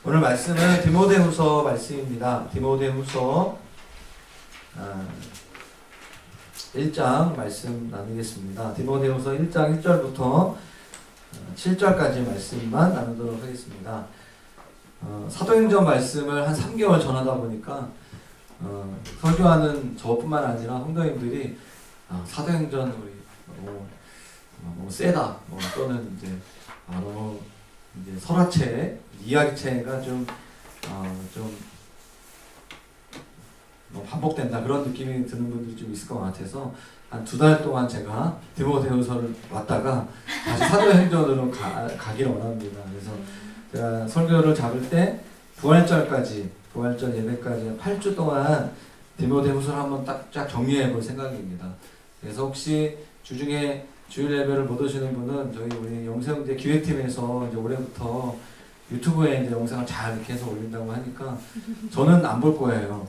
오늘 말씀은 디모데후서 말씀입니다. 디모데후서 1장 말씀 나누겠습니다. 디모데후서 1장 1절부터 7절까지 말씀만 나누도록 하겠습니다. 사도행전 말씀을 한 3개월 전하다 보니까 설교하는 저뿐만 아니라 성도님들이 사도행전 우리 너무 세다, 또는 이제 바로 이제 설화체, 이야기체가 좀 반복된다, 그런 느낌이 드는 분들이 좀 있을 것 같아서 한 2달 동안 제가 디모데후서를 왔다가 다시 사도행전으로 가기를 원합니다. 그래서 제가 설교를 잡을 때 부활절 예배까지 8주 동안 디모데후서를 한번 쫙 정리해 볼 생각입니다. 그래서 혹시 주중에 주일 예배를 못 오시는 분은 저희 우리 영세형제 기획팀에서 이제 올해부터 유튜브에 이제 영상을 잘 이렇게 해서 올린다고 하니까 저는 안 볼 거예요.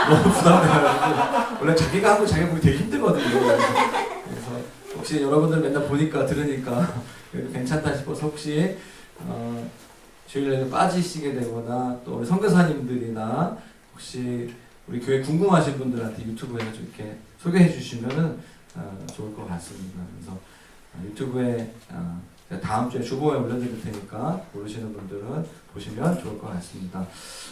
너무 부담돼가지고. 원래 자기가 하고 자기가 보기 되게 힘들거든요. 그래서 혹시 여러분들 맨날 보니까 들으니까 괜찮다 싶어서 혹시 주일 예배 빠지시게 되거나 또 우리 선교사님들이나 혹시 우리 교회 궁금하신 분들한테 유튜브에 좀 이렇게 소개해 주시면은 좋을 것 같습니다. 그래서 유튜브에 다음 주에 주보에 올려드릴 테니까 모르시는 분들은 보시면 좋을 것 같습니다.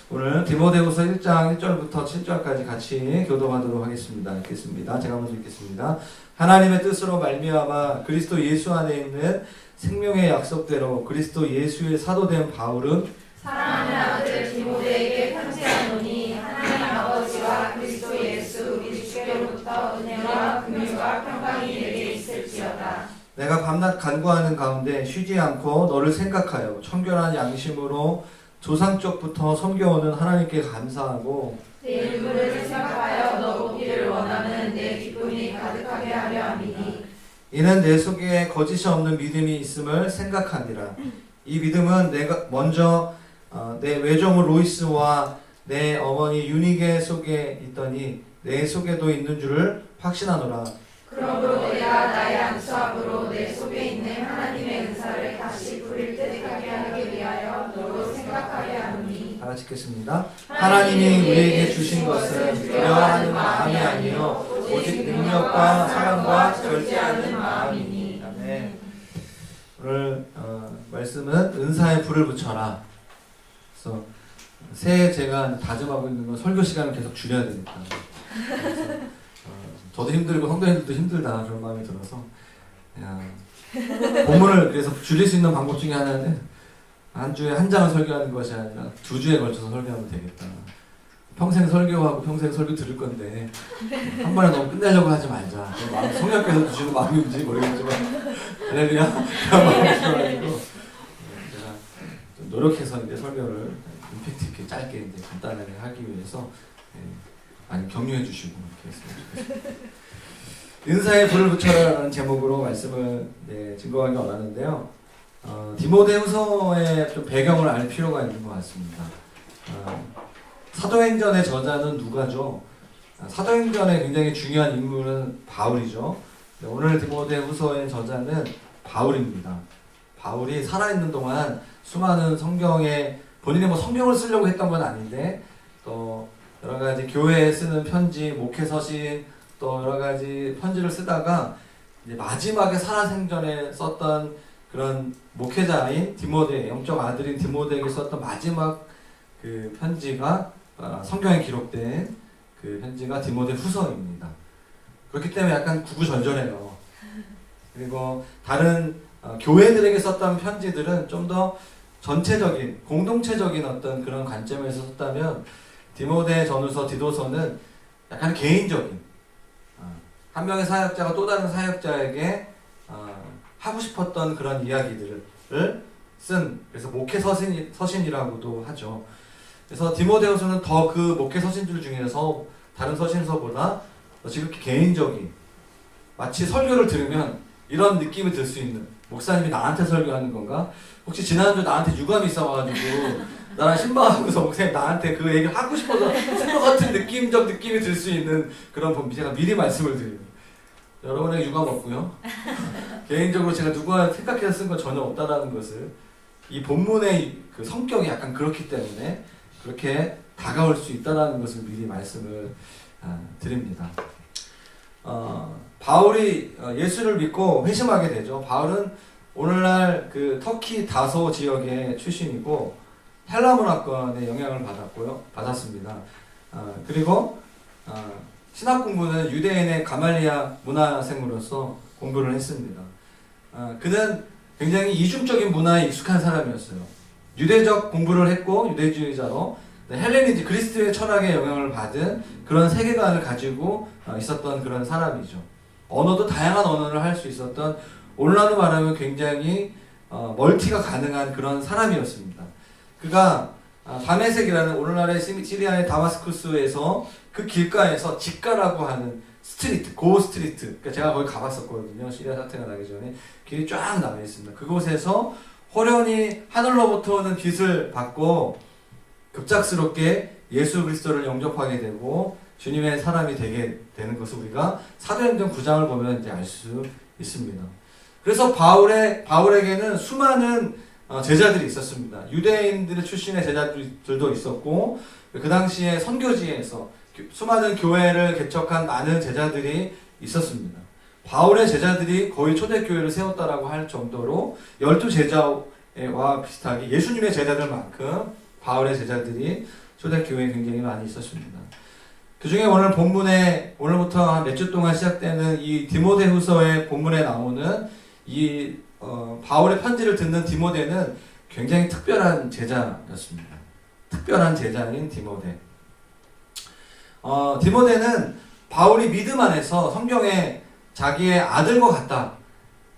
오늘 디모데후서 1장 1절부터 7절까지 같이 교독하도록 하겠습니다. 읽겠습니다. 제가 먼저 읽겠습니다. 하나님의 뜻으로 말미암아 그리스도 예수 안에 있는 생명의 약속대로 그리스도 예수의 사도된 바울은 사랑하는 아들 디모데에게 편지하노니 하나님 아버지와 그리스도 예수 우리 주께로부터 은혜와 긍휼과 평강이 내게 있을지어다. 내가 밤낮 간구하는 가운데 쉬지 않고 너를 생각하여 청결한 양심으로 조상적부터 섬겨오는 하나님께 감사하고 내 유물을 생각하여 너 보기를 원하는 내 기쁨이 가득하게 하려 함이니 이는 내 속에 거짓이 없는 믿음이 있음을 생각하니라. 이 믿음은 내가 먼저 내 외조모 로이스와 내 어머니 유니게 속에 있더니 내 속에도 있는 줄을 확신하노라. 그러므로 내가 나의 안수함으로 내 속에 있는 하나님의 은사를 다시 부릴 뜻하게 하기 위하여 너로 생각하게 하노니 다 같이 읽겠습니다. 하나님이 우리에게 주신 것은 두려워하는 마음이 아니요 오직 능력과 사랑과 절제하는 마음이니. 아멘. 오늘 말씀은 은사에 불을 붙여라. 그래서 새해 제가 다짐하고 있는 건 설교 시간을 계속 줄여야 되니까. 그래서 저도 힘들고 성도님들도 힘들다 그런 마음이 들어서 본문을 그래서 줄일 수 있는 방법 중에 하나는 한 주에 한 장을 설교하는 것이 아니라 2주에 걸쳐서 설교하면 되겠다. 평생 설교하고 평생 설교 들을 건데 한 번에 너무 끝내려고 하지 말자. 성령께서 주시는 마음인지 모르겠지만 할렐루야 그런 마음이 들어가지고 제가 좀 노력해서 이제 설교를 임팩트 있게 짧게 이제 간단하게 하기 위해서 많이 격려해 주시고 이렇게 했으면 좋겠습니다. 은사에 불을 붙여라라는 제목으로 말씀을 증거하기 원하는데요. 디모데후서의 좀 배경을 알 필요가 있는 것 같습니다. 사도행전의 저자는 누가죠? 사도행전의 굉장히 중요한 인물은 바울이죠. 오늘 디모데후서의 저자는 바울입니다. 바울이 살아있는 동안 수많은 성경에 본인이 성경을 쓰려고 했던 건 아닌데 또 여러 가지 교회에 쓰는 편지, 목회 서신, 또 여러 가지 편지를 쓰다가 이제 마지막에 살아생전에 썼던 그런 목회자인 디모데, 영적 아들인 디모데에게 썼던 마지막 그 편지가 성경에 기록된 그 편지가 디모데 후서입니다. 그렇기 때문에 약간 구구절절해요. 그리고 다른 교회들에게 썼던 편지들은 좀 더 전체적인, 공동체적인 어떤 그런 관점에서 썼다면 디모데 전후서, 디도서는 약간 개인적인 한 명의 사역자가 또 다른 사역자에게 하고 싶었던 그런 이야기들을 쓴, 그래서 목회 서신이라고도 하죠. 그래서 디모데후서는 더 그 목회 서신들 중에서 다른 서신서보다 지극히 개인적인, 마치 설교를 들으면 이런 느낌이 들 수 있는, 목사님이 나한테 설교하는 건가? 혹시 지난주 나한테 유감이 있어가지고 나랑 신방하고서 목사님 나한테 그 얘기를 하고 싶어서 쓴 것 같은 느낌적 느낌이 들 수 있는 그런 본, 제가 미리 말씀을 드려요. 여러분에게 유감 없고요. 개인적으로 제가 누구와 생각해서 쓴 건 전혀 없다라는 것을 이 본문의 그 성격이 약간 그렇기 때문에 그렇게 다가올 수 있다는 것을 미리 말씀을 드립니다. 바울이 예수를 믿고 회심하게 되죠. 바울은 오늘날 그 터키 다소 지역의 출신이고 헬라 문화권의 영향을 받았습니다. 그리고 신학 공부는 유대인의 가말리아 문화생으로서 공부를 했습니다. 그는 굉장히 이중적인 문화에 익숙한 사람이었어요. 유대적 공부를 했고 유대주의자로 헬레니즘 그리스도의 철학에 영향을 받은 그런 세계관을 가지고 있었던 그런 사람이죠. 언어도 다양한 언어를 할 수 있었던, 오늘날로 말하면 굉장히 멀티가 가능한 그런 사람이었습니다. 그가 다메섹이라는 오늘날의 시리아의 다마스쿠스에서 그 길가에서 직가라고 하는 스트리트, 고 스트리트, 그러니까 제가 거기 가봤었거든요. 시리아 사태가 나기 전에 길이 쫙 나와 있습니다. 그곳에서 호련히 하늘로부터 오는 빛을 받고 급작스럽게 예수 그리스도를 영접하게 되고 주님의 사람이 되게 되는 것을 우리가 사도행전 9장을 보면 이제 알 수 있습니다. 그래서 바울에게는 수많은 제자들이 있었습니다. 유대인들의 출신의 제자들도 있었고, 그 당시에 선교지에서 수많은 교회를 개척한 많은 제자들이 있었습니다. 바울의 제자들이 거의 초대교회를 세웠다라고 할 정도로 12제자와 비슷하게 예수님의 제자들만큼 바울의 제자들이 초대교회에 굉장히 많이 있었습니다. 그 중에 오늘 본문에, 오늘부터 한 몇 주 동안 시작되는 이 디모데후서의 본문에 나오는 이 바울의 편지를 듣는 디모데는 굉장히 특별한 제자였습니다. 특별한 제자인 디모데. 디모데는 바울이 믿음 안에서 성경에 자기의 아들과 같다.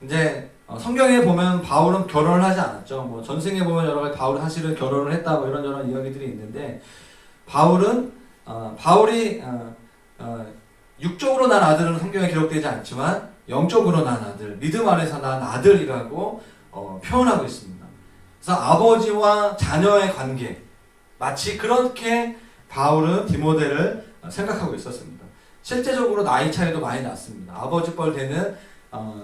이제 성경에 보면 바울은 결혼을 하지 않았죠. 뭐 전승에 보면 여러 가지 바울이 사실은 결혼을 했다 뭐 이런저런 이야기들이 있는데, 바울이 육적으로 난 아들은 성경에 기록되지 않지만 영적으로 난 아들, 믿음 안에서 난 아들이라고 표현하고 있습니다. 그래서 아버지와 자녀의 관계, 마치 그렇게 바울은 디모데를 생각하고 있었습니다. 실제적으로 나이 차이도 많이 났습니다. 아버지 뻘 되는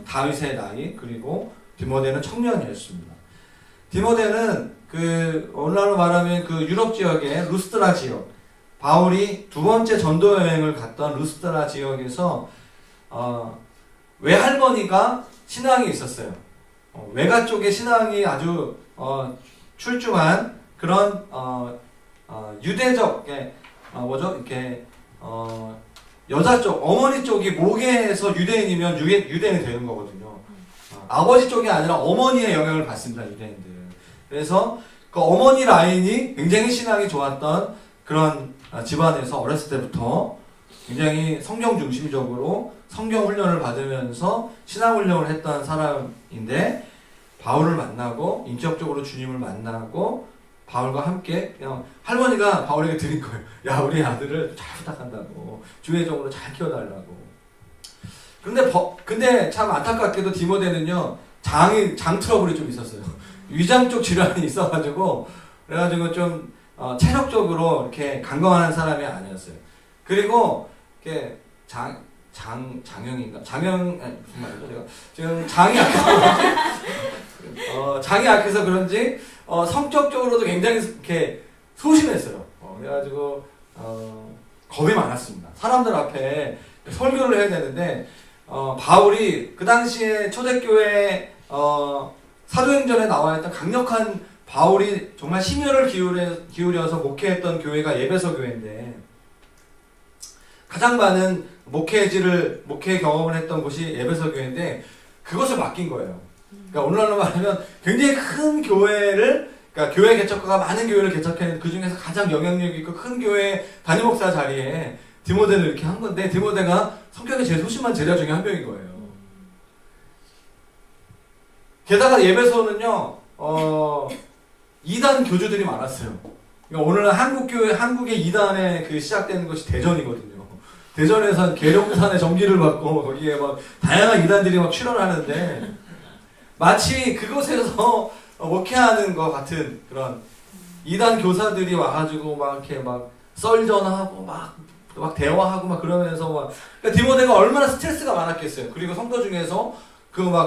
다윗의 나이, 그리고 디모데는 청년이었습니다. 디모데는 오늘날로 말하면 그 유럽 지역의 루스드라 지역, 바울이 두 번째 전도 여행을 갔던 루스드라 지역에서 외할머니가 신앙이 있었어요. 외가 쪽에 신앙이 아주 출중한 그런 유대적, 이렇게 여자 쪽, 어머니 쪽이 모계에서 유대인이면 유대인이 되는 거거든요. 아버지 쪽이 아니라 어머니의 영향을 받습니다, 유대인들은. 그래서 그 어머니 라인이 굉장히 신앙이 좋았던 그런 집안에서 어렸을 때부터 굉장히 성경 중심적으로 성경 훈련을 받으면서 신앙 훈련을 했던 사람인데, 바울을 만나고 인격적으로 주님을 만나고 바울과 함께 그냥 할머니가 바울에게 드린 거예요. 야, 우리 아들을 잘 부탁한다고, 주의적으로 잘 키워달라고. 근데 참 안타깝게도 디모데는요, 장 트러블이 좀 있었어요. 위장 쪽 질환이 있어가지고, 그래가지고 좀 체력적으로 이렇게 강건한 사람이 아니었어요. 그리고 이렇게 장형인가? 무슨 말이죠? 제가 지금 장이 약해서 그런지 성격적으로도 굉장히 이렇게 소심했어요. 그래가지고 겁이 많았습니다. 사람들 앞에 설교를 해야 되는데, 바울이 그 당시에 초대교회 사도행전에 나와 있던 강력한, 바울이 정말 심혈을 기울여서 목회했던 교회가 에베소 교회인데, 가장 많은 목회 경험을 했던 곳이 에베소 교회인데, 그것을 맡긴 거예요. 그러니까 오늘날로 말하면 굉장히 큰 교회를, 그러니까 교회 개척가가 많은 교회를 개척했는데 그 중에서 가장 영향력 있고 큰 교회 담임 목사 자리에 디모데를 이렇게 한 건데, 디모데가 성격이 제일 소심한 제자 중에 한 명인 거예요. 게다가 에베소는요, 이단 교주들이 많았어요. 그러니까 오늘날 한국의 이단에 시작되는 것이 대전이거든요. 대전에선 계룡산의 전기를 받고 거기에 막 다양한 이단들이 막 출연하는데, 마치 그곳에서 목회하는 것 같은 그런 이단 교사들이 와가지고 막 이렇게 막 썰전하고 막 대화하고 막 그러면서 그러니까 디모데가 얼마나 스트레스가 많았겠어요. 그리고 성도 중에서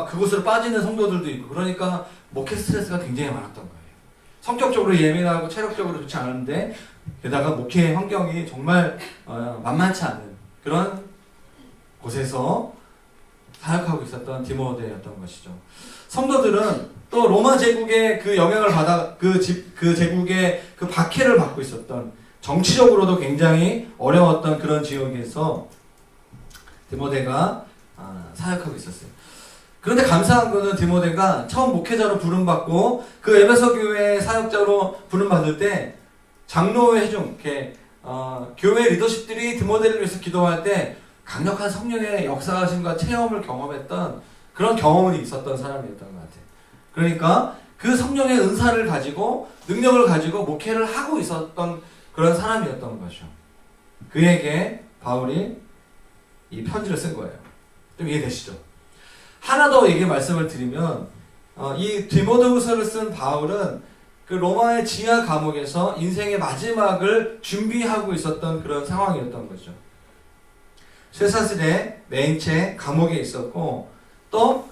그곳으로 빠지는 성도들도 있고, 그러니까 목회 스트레스가 굉장히 많았던 거예요. 성격적으로 예민하고 체력적으로 좋지 않은데 게다가 목회 환경이 정말 만만치 않은 그런 곳에서 사역하고 있었던 디모데였던 것이죠. 성도들은 또 로마 제국의 그 영향을 받아 그 제국의 그 박해를 받고 있었던, 정치적으로도 굉장히 어려웠던 그런 지역에서 디모데가 사역하고 있었어요. 그런데 감사한 거는 디모데가 처음 목회자로 부름받고 그 에베소 교회 사역자로 부름받을 때 장로회 중 이렇게 교회 리더십들이 디모데를 위해서 기도할 때 강력한 성령의 역사하심과 체험을 경험했던 그런 경험이 있었던 사람이었던 것 같아요. 그러니까 그 성령의 은사를 가지고 능력을 가지고 목회를 하고 있었던 그런 사람이었던 거죠. 그에게 바울이 이 편지를 쓴 거예요. 좀 이해되시죠? 하나 더 얘기 말씀을 드리면 이 디모데후서를 쓴 바울은 그 로마의 지하 감옥에서 인생의 마지막을 준비하고 있었던 그런 상황이었던 거죠. 쇠사슬에 매인 채 감옥에 있었고, 또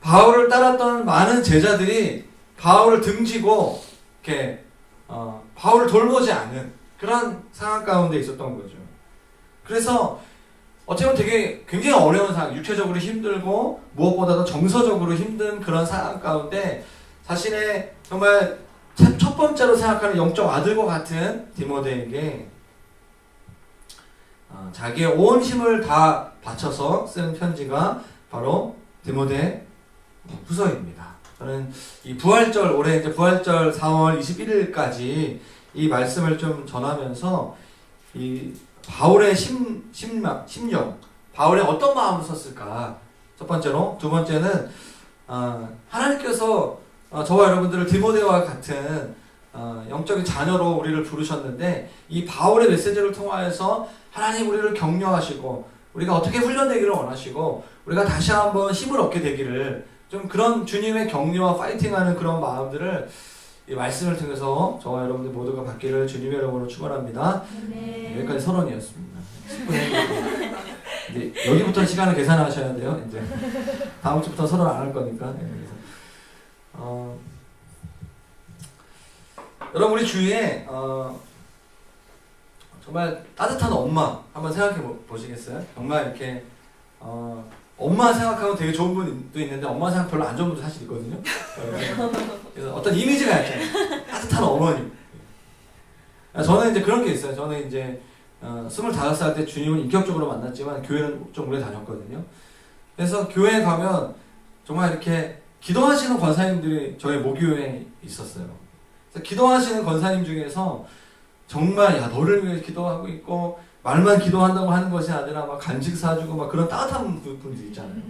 바울을 따랐던 많은 제자들이 바울을 등지고 이렇게 바울을 돌보지 않은 그런 상황 가운데 있었던 거죠. 그래서 어쩌면 되게 굉장히 어려운 상황, 육체적으로 힘들고 무엇보다도 정서적으로 힘든 그런 상황 가운데 자신의 정말 첫 번째로 생각하는 영적 아들과 같은 디모데에게 자기의 온 힘을 다 바쳐서 쓴 편지가 바로 디모데 후서입니다. 저는 이 부활절, 올해 이제 부활절 4월 21일까지 이 말씀을 좀 전하면서 이 바울의 심령, 바울의 어떤 마음을 썼을까? 첫 번째로. 두 번째는 하나님께서 저와 여러분들을 디모데와 같은 영적인 자녀로 우리를 부르셨는데, 이 바울의 메시지를 통하여서 하나님 우리를 격려하시고 우리가 어떻게 훈련되기를 원하시고 우리가 다시 한번 힘을 얻게 되기를, 좀 그런 주님의 격려와 파이팅하는 그런 마음들을 이 말씀을 통해서 저와 여러분들 모두가 받기를 주님의 이름으로 축원합니다. 네. 여기까지 서론이었습니다. 10분에 이제 여기부터 시간을 계산하셔야 돼요. 이제 다음 주부터 서론 안 할 거니까. 그래서 여러분, 우리 주위에 정말 따뜻한 엄마 한번 생각해 보시겠어요? 정말 이렇게 엄마 생각하면 되게 좋은 분도 있는데 엄마 생각 별로 안 좋은 분도 사실 있거든요. 그래서 어떤 이미지가 있잖아요. 따뜻한 어머니. 저는 이제 그런 게 있어요. 저는 이제 25살 때 주님을 인격적으로 만났지만 교회는 좀 오래 다녔거든요. 그래서 교회에 가면 정말 이렇게 기도하시는 권사님들이 저희 모교회에 있었어요. 그래서 기도하시는 권사님 중에서 정말 야 너를 위해 기도하고 있고 말만 기도한다고 하는 것이 아니라 막 간식 사주고 막 그런 따뜻한 분들 있잖아요.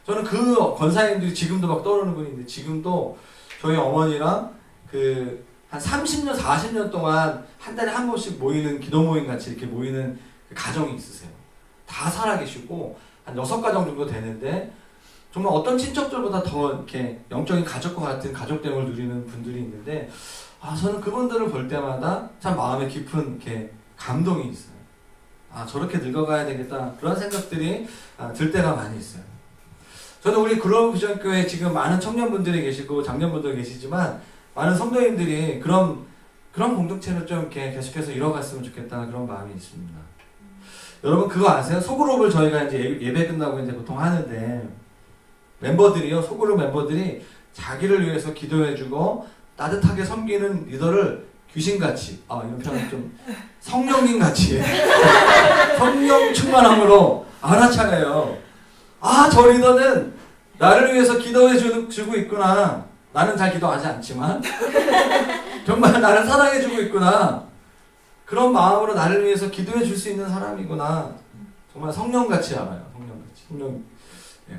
저는 그 권사님들이 지금도 막 떠오르는 분인데, 지금도 저희 어머니랑 그 한 30년, 40년 동안 한 달에 한 번씩 모이는 기도 모임 같이 이렇게 모이는 그 가정이 있으세요. 다 살아계시고 한 6가정 정도 되는데 정말 어떤 친척들보다 더 이렇게 영적인 가족과 같은 가족됨을 누리는 분들이 있는데, 저는 그분들을 볼 때마다 참 마음에 깊은 이렇게 감동이 있어요. 저렇게 늙어가야 되겠다, 그런 생각들이 들 때가 많이 있어요. 저는 우리 글로벌 비전 교회에 지금 많은 청년분들이 계시고 장년분들 계시지만 많은 성도님들이 그런 공동체를 좀 이렇게 계속해서 이뤄갔으면 좋겠다는 그런 마음이 있습니다. 여러분 그거 아세요? 소그룹을 저희가 이제 예배 끝나고 이제 보통 하는데 소그룹 멤버들이 자기를 위해서 기도해주고 따뜻하게 섬기는 리더를 귀신같이, 이런 표현 좀 성령님같이 성령 충만함으로 알아차려요. 저 리더는 나를 위해서 기도해주고 있구나. 나는 잘 기도하지 않지만 정말 나를 사랑해주고 있구나. 그런 마음으로 나를 위해서 기도해줄 수 있는 사람이구나. 정말 성령같이 알아요.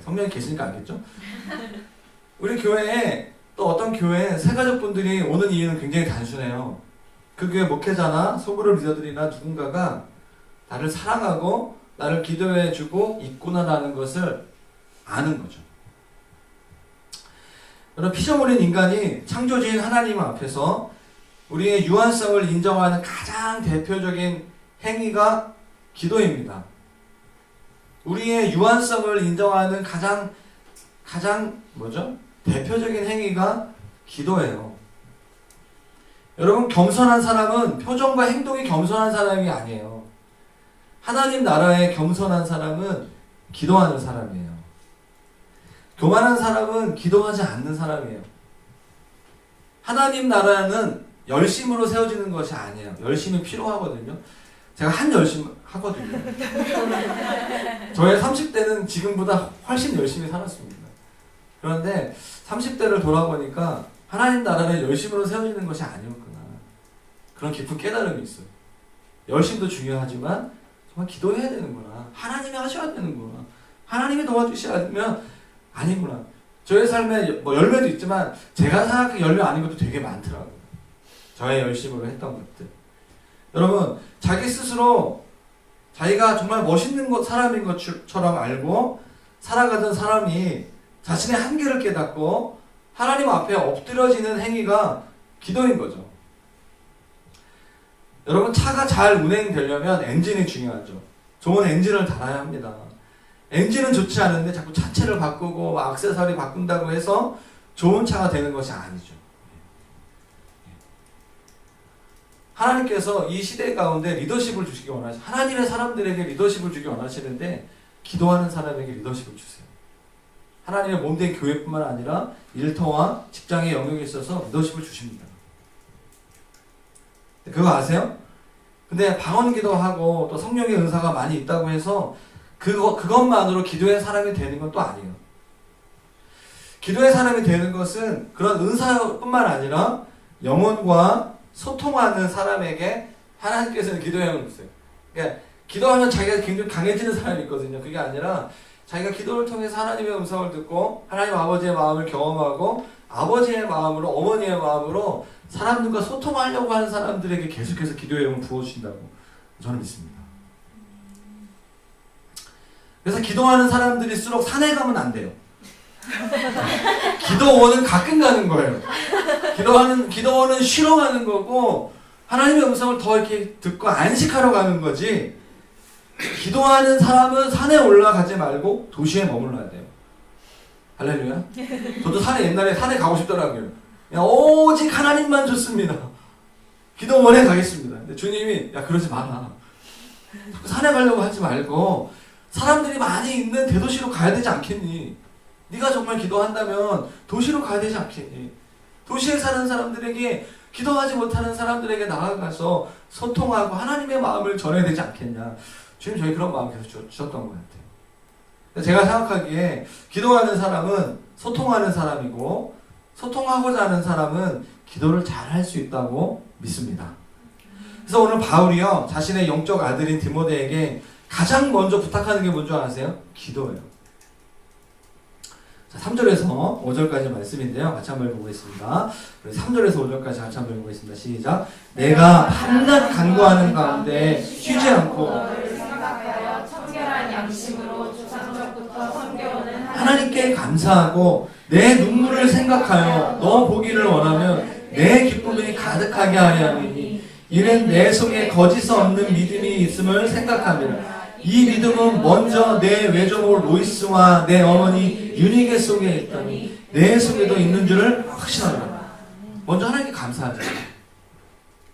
성령이 계시니까 알겠죠? 우리 교회에 또 어떤 교회에 새가족분들이 오는 이유는 굉장히 단순해요. 그 교회 목회자나 소그룹 리더들이나 누군가가 나를 사랑하고 나를 기도해주고 있구나라는 것을 아는 거죠. 여러분, 피조물인 인간이 창조주인 하나님 앞에서 우리의 유한성을 인정하는 가장 대표적인 행위가 기도입니다. 우리의 유한성을 인정하는 가장 가장 뭐죠? 대표적인 행위가 기도예요. 여러분, 겸손한 사람은 표정과 행동이 겸손한 사람이 아니에요. 하나님 나라에 겸손한 사람은 기도하는 사람이에요. 교만한 사람은 기도하지 않는 사람이에요. 하나님 나라는 열심으로 세워지는 것이 아니에요. 열심이 필요하거든요. 제가 한 열심 하거든요. 저의 30대는 지금보다 훨씬 열심히 살았습니다. 그런데 30대를 돌아보니까 하나님 나라는 열심으로 세워지는 것이 아니었구나. 그런 깊은 깨달음이 있어요. 열심도 중요하지만 정말 기도해야 되는구나. 하나님이 하셔야 되는구나. 하나님이 도와주시면 아니구나. 저의 삶에 뭐 열매도 있지만 제가 생각한 열매 아닌 것도 되게 많더라고요. 저의 열심으로 했던 것들. 여러분, 자기 스스로 자기가 정말 멋있는 사람인 것처럼 알고 살아가던 사람이 자신의 한계를 깨닫고 하나님 앞에 엎드려지는 행위가 기도인 거죠. 여러분, 차가 잘 운행되려면 엔진이 중요하죠. 좋은 엔진을 달아야 합니다. 엔진은 좋지 않은데 자꾸 차체를 바꾸고 액세서리 바꾼다고 해서 좋은 차가 되는 것이 아니죠. 하나님께서 이 시대 가운데 리더십을 주시기 원하시고 하나님의 사람들에게 리더십을 주기 원하시는데 기도하는 사람에게 리더십을 주세요. 하나님의 몸된 교회뿐만 아니라 일터와 직장의 영역에 있어서 리더십을 주십니다. 그거 아세요? 근데 방언기도 하고 또 성령의 은사가 많이 있다고 해서 그것만으로 기도의 사람이 되는 건 또 아니에요. 기도의 사람이 되는 것은 그런 은사뿐만 아니라 영혼과 소통하는 사람에게 하나님께서는 기도의 영을 주세요. 그러니까 기도하면 자기가 굉장히 강해지는 사람이 있거든요. 그게 아니라 자기가 기도를 통해서 하나님의 음성을 듣고 하나님 아버지의 마음을 경험하고 아버지의 마음으로 어머니의 마음으로 사람들과 소통하려고 하는 사람들에게 계속해서 기도의 영을 부어주신다고 저는 믿습니다. 그래서 기도하는 사람들일수록 산에 가면 안 돼요. 기도원은 가끔 가는 거예요. 기도원은 쉬러 가는 거고 하나님의 음성을 더 이렇게 듣고 안식하러 가는 거지. 기도하는 사람은 산에 올라가지 말고 도시에 머물러야 돼요. 할렐루야. 저도 옛날에 산에 가고 싶더라고요. 그냥 오직 하나님만 좋습니다. 기도원에 가겠습니다. 근데 주님이 야 그러지 마라. 산에 가려고 하지 말고 사람들이 많이 있는 대도시로 가야 되지 않겠니? 네가 정말 기도한다면 도시로 가야 되지 않겠니? 도시에 사는 사람들에게 기도하지 못하는 사람들에게 나아가서 소통하고 하나님의 마음을 전해야 되지 않겠냐? 주님 저희 그런 마음 계속 주셨던 것 같아요. 제가 생각하기에 기도하는 사람은 소통하는 사람이고 소통하고자 하는 사람은 기도를 잘 할 수 있다고 믿습니다. 그래서 오늘 바울이요 자신의 영적 아들인 디모데에게 가장 먼저 부탁하는 게 뭔지 아세요? 기도예요. 자, 3절에서 5절까지 말씀인데요. 같이 한번 읽어보겠습니다. 3절에서 5절까지 같이 한번 읽어보겠습니다. 시작. 내가 한낱 간구하는 가운데 쉬지 않고 청결한 양심으로 주상적부터 섬겨오는 하나님께 감사하고 내 눈물을 생각하여 너 보기를 원하면 내 기쁨이 가득하게 하려 함이니 이는 내 속에 거짓 없는 믿음이 있음을 생각함이라. 이 믿음은 먼저 내 외조모 로이스와 내 어머니 유니게 속에 있더니 내 속에도 있는 줄을 확신하노라. 먼저 하나님께 감사하자.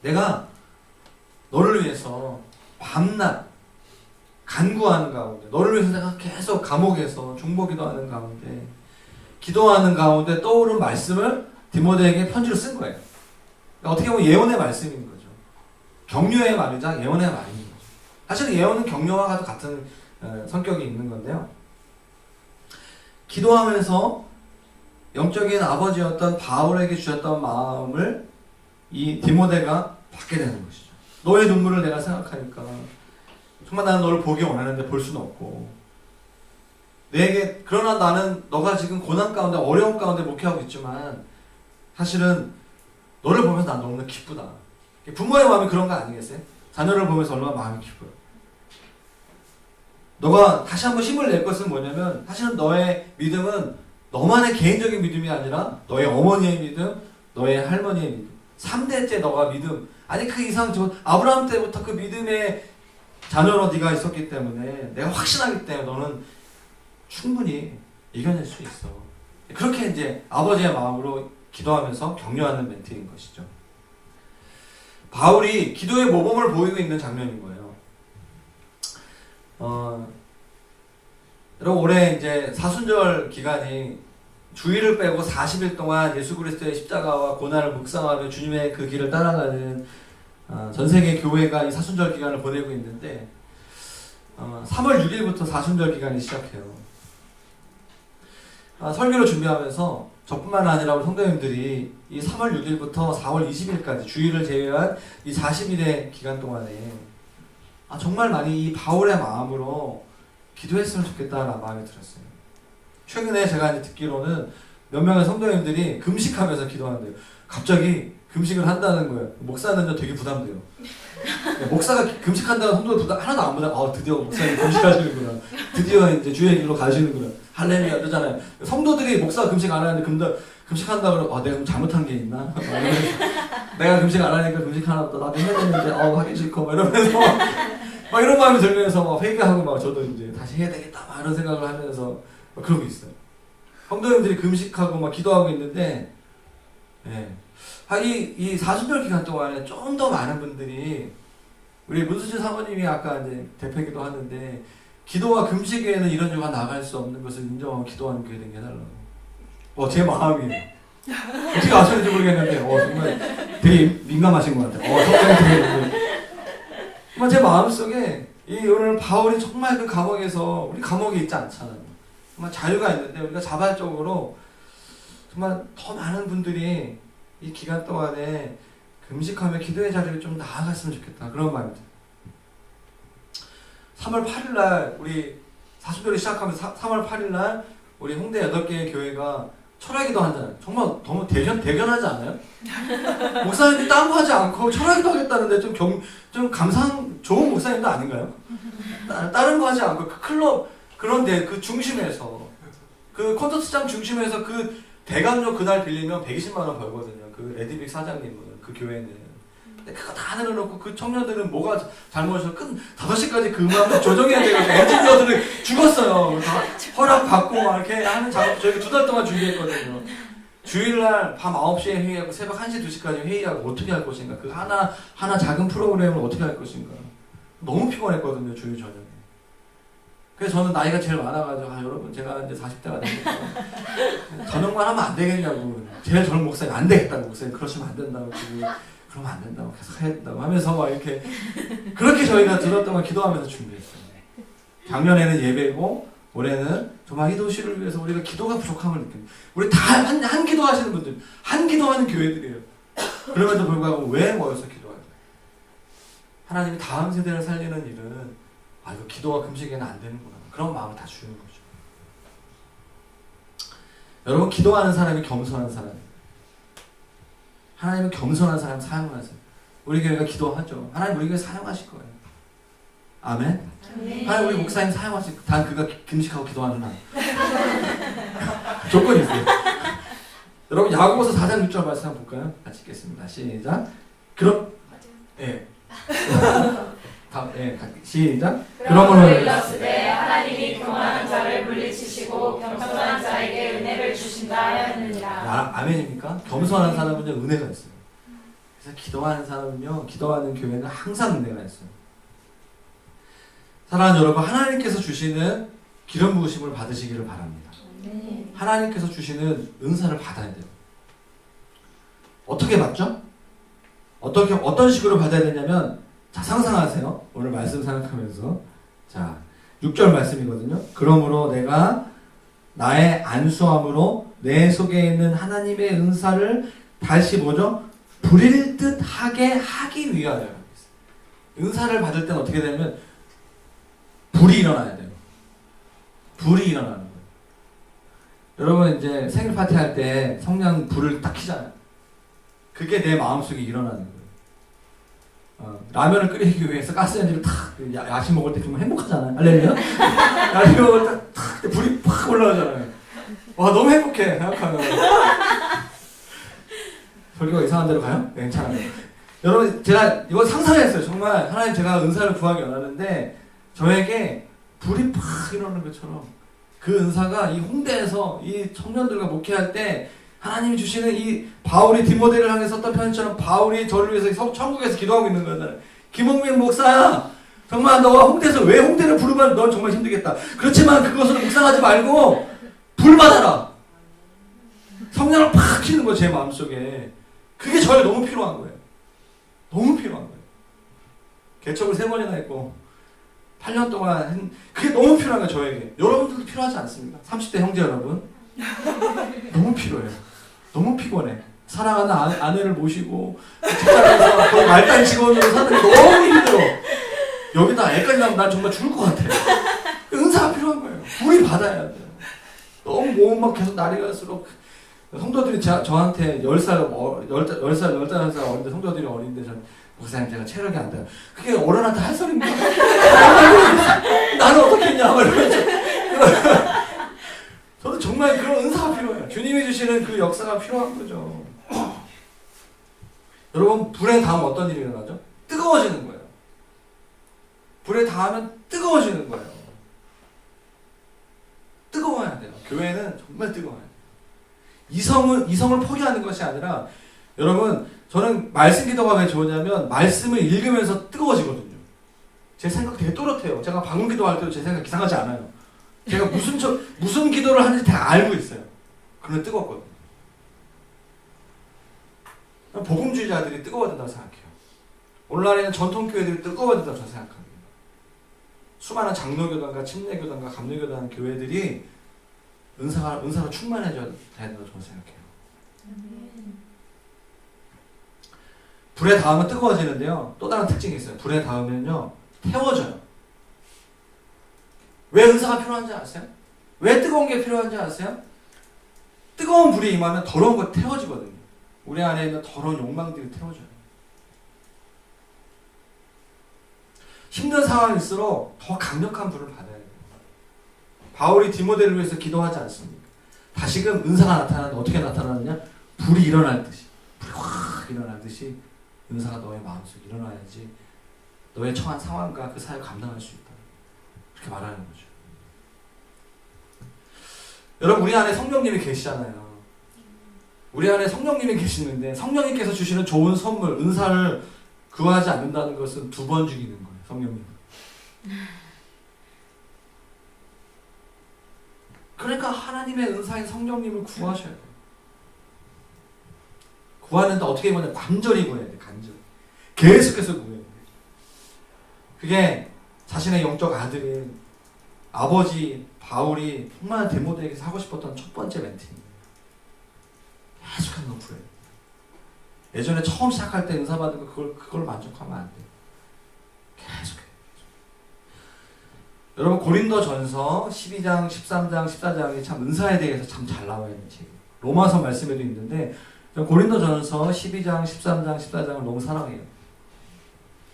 내가 너를 위해서 밤낮 간구하는 가운데, 너를 위해서 내가 계속 감옥에서 중보기도 하는 가운데, 기도하는 가운데 떠오른 말씀을 디모데에게 편지로 쓴 거예요. 그러니까 어떻게 보면 예언의 말씀인 거죠. 격려의 말이자 예언의 말인 거죠. 사실 예언은 격려와도 같은 성격이 있는 건데요. 기도하면서 영적인 아버지였던 바울에게 주셨던 마음을 이 디모데가 받게 되는 것이죠. 너의 눈물을 내가 생각하니까 정말 나는 너를 보기 원하는데 볼 수는 없고 그러나 나는 너가 지금 고난 가운데 어려움 가운데 목회하고 있지만 사실은 너를 보면서 난 너무 기쁘다. 부모의 마음이 그런 거 아니겠어요? 자녀를 보면서 얼마나 마음이 기뻐요. 너가 다시 한번 힘을 낼 것은 뭐냐면 사실은 너의 믿음은 너만의 개인적인 믿음이 아니라 너의 어머니의 믿음, 너의 할머니의 믿음, 3대째 너가 믿음, 아니 그 이상 아브라함 때부터 그 믿음의 자녀로 네가 있었기 때문에 내가 확신하기 때문에 너는 충분히 이겨낼 수 있어. 그렇게 이제 아버지의 마음으로 기도하면서 격려하는 멘트인 것이죠. 바울이 기도의 모범을 보이고 있는 장면인 거예요. 여러분 올해 이제 사순절 기간이 주일을 빼고 40일 동안 예수 그리스도의 십자가와 고난을 묵상하며 주님의 그 길을 따라가는 전 세계 교회가 이 사순절 기간을 보내고 있는데 3월 6일부터 사순절 기간이 시작해요. 설교를 준비하면서 저뿐만 아니라 우리 성도님들이 이 3월 6일부터 4월 20일까지 주일을 제외한 이 40일의 기간 동안에 정말 많이 이 바울의 마음으로 기도했으면 좋겠다라는 마음이 들었어요. 최근에 제가 이제 듣기로는 몇 명의 성도님들이 금식하면서 기도하는데요. 갑자기 금식을 한다는 거예요. 목사는요 되게 부담돼요. 목사가 금식한다는 성도들 하나도 안 부담. 드디어 목사님 금식하시는구나. 드디어 이제 주의 길로 가시는구나. 할렐루야 그러잖아요. 성도들이 목사가 금식 안 하는데 금식한다 그러면 내가 잘못한 게 있나? 내가 금식 안 하니까 금식하나 보다. 나도 해야 되는데 하기 싫고 막 이러면서 막 이런 마음이 들면서 막 회개하고 막 저도 이제 다시 해야 되겠다 막 이런 생각을 하면서 막 그러고 있어요. 성도님들이 금식하고 막 기도하고 있는데 이 사순절 기간 동안에 좀 더 많은 분들이 우리 문수진 사모님이 아까 이제 대표기도 하는데 기도와 금식에는 이런 주가 나갈 수 없는 것을 인정하고 기도하는 교회 되게 해달라고. 제 마음이에요. 어떻게 아셨는지 모르겠는데 정말 되게 민감하신 것 같아요. 정말 제 마음속에 오늘 바울이 정말 그 감옥에서 우리 감옥에 있지 않잖아요. 정말 자유가 있는데 우리가 자발적으로 정말 더 많은 분들이 이 기간 동안에 금식하며 기도의 자리를 좀 나아갔으면 좋겠다. 그런 마음이 들어요. 3월 8일날 우리 사순절이 시작하면서 3월 8일날 우리 홍대 8개의 교회가 철야기도 한잖아요. 정말 너무 대견하지 않아요? 목사님이 딴 거 하지 않고 철야기도 하겠다는데 좀 감상 좋은 목사님도 아닌가요? 다른 거 하지 않고 그 클럽 그런데 그 중심에서 그 콘서트장 중심에서 그 대관료 그날 빌리면 120만 원 벌거든요. 그 레디빅 사장님은 그 교회는. 근데 그거 다 내려놓고 그 청년들은 뭐가 잘못해서 5시까지 그 음악을 조정해야 되거든요. 엔지니어들은 죽었어요. 다 허락받고 막 이렇게 하는 작업 저희가 2달 동안 준비했거든요. 주일날 밤 9시에 회의하고 새벽 1시, 2시까지 회의하고 어떻게 할 것인가. 그 하나 작은 프로그램을 어떻게 할 것인가. 너무 피곤했거든요. 주일 저녁에. 그래서 저는 나이가 제일 많아가지고 여러분 제가 이제 40대가 되니까 저녁만 하면 안 되겠냐고. 제일 젊은 목사님 안 되겠다고. 목사님 그러시면 안 된다고. 그러면 안 된다고. 계속 해야 된다고 하면서 막 이렇게 그렇게 저희가 들었던 기도하면서 준비했어요. 작년에는 예배고 올해는 정말 이 도시를 위해서 우리가 기도가 부족함을 느낍니다. 우리 다 한 기도하시는 분들, 한 기도하는 교회들이에요. 그럼에도 불구하고 왜 모여서 기도하죠? 하나님이 다음 세대를 살리는 일은 이거 기도와 금식에는 안 되는구나. 그런 마음을 다 주는 거죠. 여러분 기도하는 사람이 겸손한 사람이에요. 하나님은 겸손한 사람 사용하세요. 우리 교회가 기도하죠. 하나님 우리 교회 사용하실 거예요. 아멘? 하나님 우리 목사님 사용하실 거예요. 단 그가 금식하고 기도하는 한. 조건이 있어요. 여러분 야고보서 4장 6절 말씀 한번 볼까요? 같이 읽겠습니다. 시작. 그럼 시작. 그러므로 일렀으되 하나님이 교만한 자를 물리치시고 겸손한 자에게 은혜를 주신다 하였느니라. 아멘입니까? 겸손한 사람은요 은혜가 있어요. 그래서 기도하는 사람은요 기도하는 교회는 항상 은혜가 있어요. 사랑하는 여러분 하나님께서 주시는 기름 부으심을 받으시기를 바랍니다. 하나님께서 주시는 은사를 받아야 돼요. 어떻게 받죠? 어떤 식으로 받아야 되냐면 자, 상상하세요. 오늘 말씀 생각하면서. 자, 6절 말씀이거든요. 그러므로 내가 나의 안수함으로 내 속에 있는 하나님의 은사를 다시 부릴 듯 하기 위하여. 은사를 받을 때는 어떻게 되냐면 불이 일어나야 돼요. 불이 일어나는 거예요. 여러분 이제 생일 파티 할 때 성냥 불을 딱 켜잖아요. 그게 내 마음속에 일어나는 거예요. 라면을 끓이기 위해서 가스레인지를 탁 야식 먹을 때 정말 행복하잖아요. 알렐루야? 야식 먹을 때 탁 불이 팍 올라오잖아요. 와 너무 행복해 생각하면. 설교가 이상한 데로 가요? 네, 괜찮아요. 여러분 제가 이거 상상했어요. 정말 하나님 제가 은사를 구하기 원하는데 저에게 불이 팍 일어나는 것처럼 그 은사가 이 홍대에서 이 청년들과 목회할 때 하나님이 주시는 이 바울이 디모데를 향해 썼던 편지처럼 바울이 저를 위해서 천국에서 기도하고 있는 거잖아요. 김홍민 목사야, 정말 너가 홍대에서 왜 홍대를 부르면 넌 정말 힘들겠다. 그렇지만 그것으로 묵상하지 말고 불 받아라. 성령을 팍 키는 거예요, 제 마음속에. 그게 저에 너무 필요한 거예요. 너무 필요한 거예요. 개척을 3번이나 했고 8년 동안 그게 너무 필요한 거예요, 저에게. 여러분들도 필요하지 않습니까? 30대 형제 여러분. 너무 필요해요. 너무 피곤해. 사랑하는 아내를 모시고 직장에서 거의 말단 직원으로 사는 게 너무 힘들어. 여기다 애까지 나오면 난 정말 죽을 것 같아. 은사가 필요한 거예요. 불이 받아야 돼요. 너무 몸 막 계속 날이 갈수록 성도들이 저한테 10살, 15살 어린데 성도들이 어린데 저는 목사님 제가 체력이 안 돼요. 그게 어른한테 할 소리입니까? 나는 어떻게 했냐 말이죠. 저는 정말 그런 은사가 필요해요. 주님이 주시는 그 역사가 필요한 거죠. 여러분, 불에 닿으면 어떤 일이 일어나죠? 뜨거워지는 거예요. 불에 닿으면 뜨거워지는 거예요. 뜨거워야 돼요. 교회는 정말 뜨거워야 돼요. 이성을 포기하는 것이 아니라, 여러분, 저는 말씀 기도가 왜 좋으냐면 말씀을 읽으면서 뜨거워지거든요. 제 생각 되게 또렷해요. 제가 방언 기도할 때도 제 생각 이상하지 않아요. 제가 무슨 기도를 하는지 다 알고 있어요. 그런데 뜨겁거든요. 복음주의자들이 뜨거워야 된다고 생각해요. 오늘날에는 전통교회들이 뜨거워야 된다고 저는 생각합니다. 수많은 장로교단과 침례교단과 감리교단 교회들이 은사로 충만해져야 된다고 저는 생각해요. 불에 닿으면 뜨거워지는데요. 또 다른 특징이 있어요. 불에 닿으면요, 태워져요. 왜 은사가 필요한지 아세요? 왜 뜨거운 게 필요한지 아세요? 뜨거운 불이 임하면 더러운 거 태워지거든요. 우리 안에 있는 더러운 욕망들이 태워져요. 힘든 상황일수록 더 강력한 불을 받아야 돼요. 바울이 디모데를 위해서 기도하지 않습니까? 다시금 은사가 나타나는데 어떻게 나타나느냐? 불이 일어날 듯이, 불이 확 일어나듯이 은사가 너의 마음속에 일어나야지 너의 처한 상황과 그 사역을 감당할 수 있다. 그렇게 말하는 거죠. 여러분, 우리 안에 성령님이 계시잖아요. 우리 안에 성령님이 계시는데 성령님께서 주시는 좋은 선물, 은사를 구하지 않는다는 것은 2번 죽이는 거예요. 성령님. 그러니까 하나님의 은사인 성령님을 구하셔야 돼요. 구하는데 어떻게 보면 간절히 구해야 돼요. 간절히. 계속해서 구해야 돼요. 그게 자신의 영적 아들인 아버지 바울이 정말 디모데에게 하고 싶었던 첫 번째 멘트입니다. 계속해서 구해요. 예전에 처음 시작할 때 은사 받은 거 그걸 만족하면 안 돼요. 계속해요. 여러분, 고린도전서 12장, 13장, 14장이 참 은사에 대해서 참 잘 나와 있는 책이에요. 로마서 말씀에도 있는데 고린도전서 12장, 13장, 14장을 너무 사랑해요.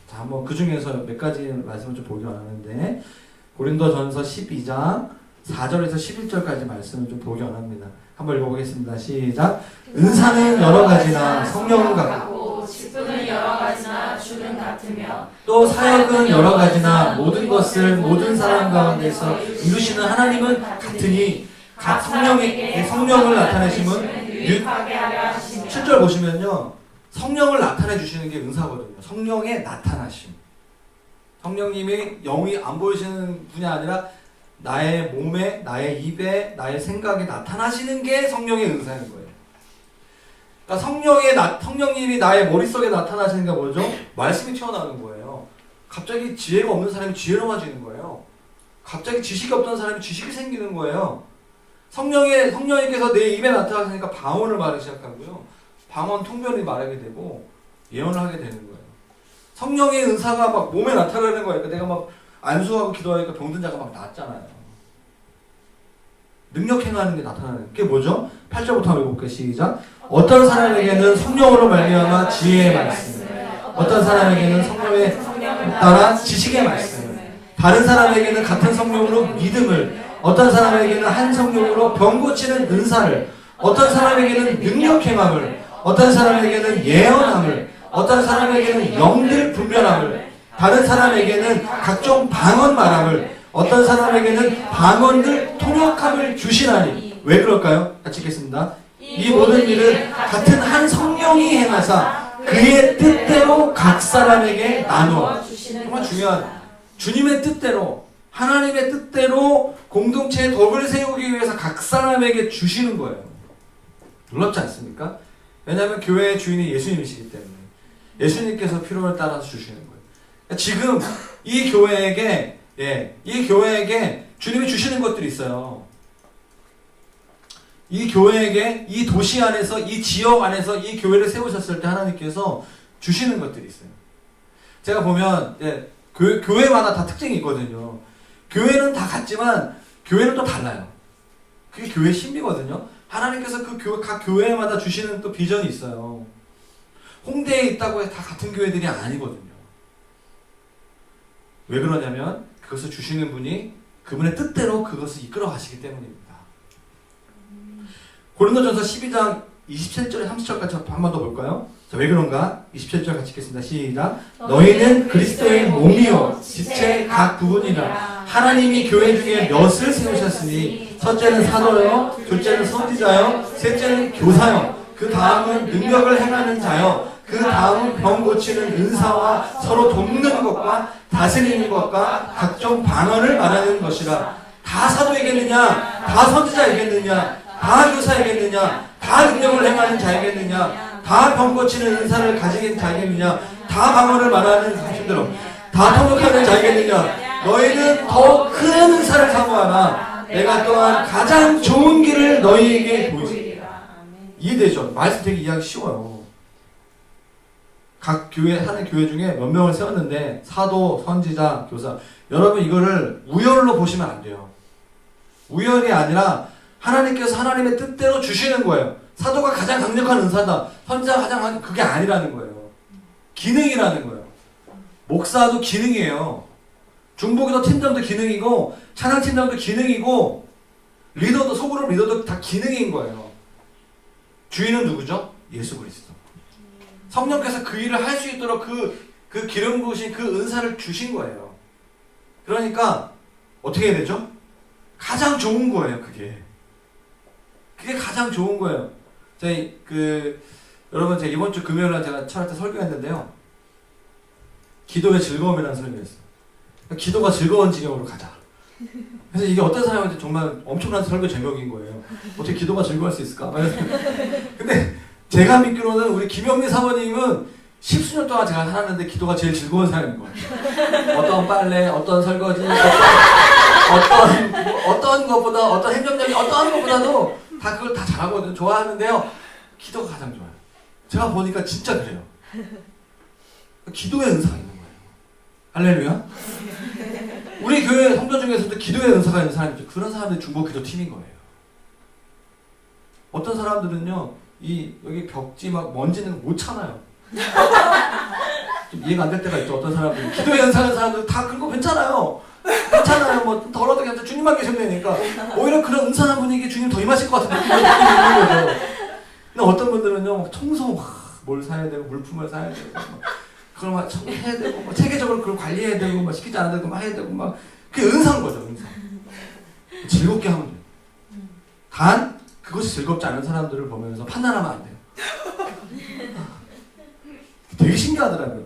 자, 한번 그 중에서 몇 가지 말씀을 좀 보기 원하는데, 고린도전서 12장 4절에서 11절까지 말씀을 좀 보기 원합니다. 한번 읽어보겠습니다. 시작. 은사는 여러 가지나 성령은 같고, 직분은 여러 가지나 주는 같으며, 또 사역은 여러 가지나 모든 것을 모든 사람 가운데서 이루시는 하나님은 같으니, 각 성령에게 성령을 나타내심은 유익하게 하려 하시며. 7절 보시면요, 성령을 나타내 주시는 게 은사거든요. 성령의 나타나심. 성령님이 영이 안 보이시는 분이 아니라 나의 몸에, 나의 입에, 나의 생각에 나타나시는 게 성령의 은사인 거예요. 그러니까 성령님이 나의 머릿속에 나타나시는 게 뭐죠? 말씀이 튀어나오는 거예요. 갑자기 지혜가 없는 사람이 지혜로워지는 거예요. 갑자기 지식이 없던 사람이 지식이 생기는 거예요. 성령님께서 내 입에 나타나시니까 방언을 말하기 시작하고요. 방언 통변을 말하게 되고 예언을 하게 되는 거예요. 성령의 은사가 막 몸에 나타나는 거예요. 그러니까 내가 막 안수하고 기도하니까 병든 자가 막 낫잖아요. 능력 행하는 게 나타나는 게 뭐죠? 8절부터 한번 읽어볼게요. 시작. 어떤 사람에게는 성령으로 말미암아 지혜의 말씀, 어떤 사람에게는 성령에 따라 지식의 말씀, 다른 사람에게는 같은 성령으로 믿음을, 어떤 사람에게는 한 성령으로 병 고치는 은사를, 어떤 사람에게는 능력 행함을, 어떤 사람에게는 예언함을, 어떤 사람에게는 영들 분별함을, 다른 사람에게는 각종 방언 말함을, 어떤 사람에게는 방언을 통역함을 주시나니. 왜 그럴까요? 같이 읽겠습니다. 이 모든 일은 같은 한 성령이 행하사 그의 뜻대로 각 사람에게 나누어. 정말 중요한, 주님의 뜻대로, 하나님의 뜻대로 공동체의 덕을 세우기 위해서 각 사람에게 주시는 거예요. 놀랍지 않습니까? 왜냐하면 교회의 주인이 예수님이시기 때문에 예수님께서 필요를 따라서 주시는 거예요. 그러니까 지금 이 교회에게 주님이 주시는 것들이 있어요. 이 교회에게, 이 도시 안에서, 이 지역 안에서 이 교회를 세우셨을 때 하나님께서 주시는 것들이 있어요. 제가 보면 교회마다 다 특징이 있거든요. 교회는 다 같지만 교회는 또 달라요. 그게 교회의 신비거든요. 하나님께서 각 교회마다 주시는 또 비전이 있어요. 홍대에 있다고 해서 다 같은 교회들이 아니거든요. 왜 그러냐면 그것을 주시는 분이 그분의 뜻대로 그것을 이끌어 가시기 때문입니다. 고린도전서 12장 27절에 30절까지 한 번 더 볼까요? 자, 왜 그런가? 27절 같이 읽겠습니다. 시작. 너희는 그리스도의 몸이요 지체 각 부분이라 하나님이 교회 중에 몇을 세우셨으니 첫째는 사도요, 둘째는 선지자요, 셋째는 교사요, 그 다음은 능력을 행하는 자요, 그 다음은 병 고치는 은사와 서로 돕는 것과 다스리는 것과 각종 방언을 말하는 것이라. 다 사도이겠느냐? 다 선지자이겠느냐? 다 교사이겠느냐? 다 능력을 행하는 자이겠느냐? 다 병 고치는 은사를 가진 자이겠느냐? 다 방언을 말하는 사람들로 다 통역하는 자이겠느냐? 너희는 더 큰 은사를 사모하라. 내가 또한 가장 좋은 길을 너희에게 보이리라. 이해되죠? 말씀 되게 이해하기 쉬워요. 각 교회, 하는 교회 중에 몇 명을 세웠는데 사도, 선지자, 교사. 여러분 이거를 우열로 보시면 안 돼요. 우열이 아니라 하나님께서 하나님의 뜻대로 주시는 거예요. 사도가 가장 강력한 은사다. 선지자가 가장 그게 아니라는 거예요. 기능이라는 거예요. 목사도 기능이에요. 중보기도 팀장도 기능이고 찬양팀장도 기능이고 리더도 소그룹 리더도 다 기능인 거예요. 주인은 누구죠? 예수 그리스도. 성령께서 그 일을 할 수 있도록 그 기름 부으신 그 은사를 주신 거예요. 그러니까 어떻게 해야 되죠? 가장 좋은 거예요. 그게 가장 좋은 거예요. 여러분 제가 이번 주 금요일날 제가 철학 때 설교했는데요. 기도의 즐거움이라는 설교였어요. 기도가 즐거운 지경으로 가자. 그래서 이게 어떤 사람한테 정말 엄청난 설교 제목인 거예요. 어떻게 기도가 즐거울 수 있을까? 근데 제가 믿기로는 우리 김영미 사모님은 10수년 동안 제가 살았는데 기도가 제일 즐거운 사람인 것 같아요. 어떤 빨래, 어떤 설거지, 어떤 것보다, 어떤 행정적인 어떤 것보다도 다 그걸 다 잘하거든요. 좋아하는데요. 기도가 가장 좋아요. 제가 보니까 진짜 그래요. 기도의 은사가 있는 거예요. 할렐루야. 우리 교회 성도 중에서도 기도의 은사가 있는 사람이 있죠. 그런 사람들이 중보기도 팀인 거예요. 어떤 사람들은요, 여기 벽지 막 먼지는 못 참아요. 좀 이해가 안 될 때가 있죠. 어떤 사람들은 기도의 은사하는 사람들 다 그런 거 괜찮아요. 뭐 더러도 괜찮아. 주님만 계시면 되니까 오히려 그런 은사한 분위기 주님 더 임하실 것 같은 느낌이 드는 거죠. 근데 어떤 분들은요, 막 청소 뭘 사야 되고 물품을 사야 되고 그걸 막 해야 되고 막 체계적으로 그걸 관리해야 되고 막 시키지 않아도 되고 막 해야 되고 막 그게 은사인 거죠. 은사. 즐겁게 하면 돼요. 단 그것이 즐겁지 않은 사람들을 보면서 판단하면 안 돼요. 되게 신기하더라고요.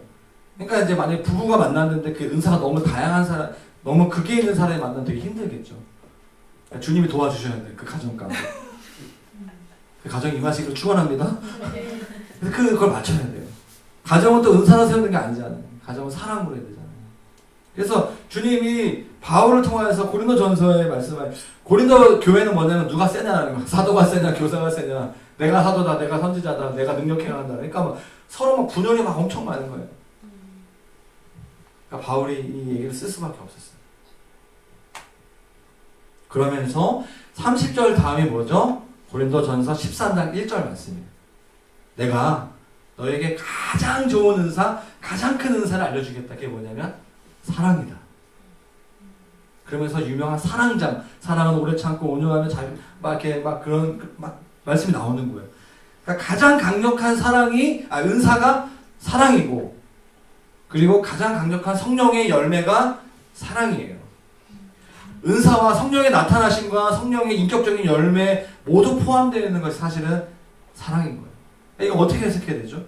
그러니까 이제 만약에 부부가 만났는데 그 은사가 너무 다양한 사람, 너무 극에 있는 사람이 만나면 되게 힘들겠죠. 그러니까 주님이 도와주셔야 돼요. 그 가정 가운데. 그 가정 임하시기를 축원합니다. 그래서 그걸 맞춰야 돼요. 가정은 또 은사로 세우는 게 아니잖아요. 가정은 사랑으로 해야 되잖아요. 그래서 주님이 바울을 통해서 고린도전서에 말씀을, 고린도 교회는 뭐냐면 누가 세냐라는 거야. 사도가 세냐 교사가 세냐, 내가 사도다 내가 선지자다 내가 능력해야 한다. 그러니까 뭐 서로 막 분열이 막 엄청 많은 거예요. 그러니까 바울이 이 얘기를 쓸 수밖에 없었어요. 그러면서 30절 다음이 뭐죠? 고린도전서 13장 1절 말씀이에요. 내가 너에게 가장 좋은 은사, 가장 큰 은사를 알려주겠다. 그게 뭐냐면 사랑이다. 그러면서 유명한 사랑장, 사랑은 오래 참고 온유하며 그런 말씀이 나오는 거예요. 그러니까 가장 강력한 은사가 사랑이고, 그리고 가장 강력한 성령의 열매가 사랑이에요. 은사와 성령의 나타나심과 성령의 인격적인 열매 모두 포함되어 있는 것이 사실은 사랑인 거예요. 이거 어떻게 해석해야 되죠?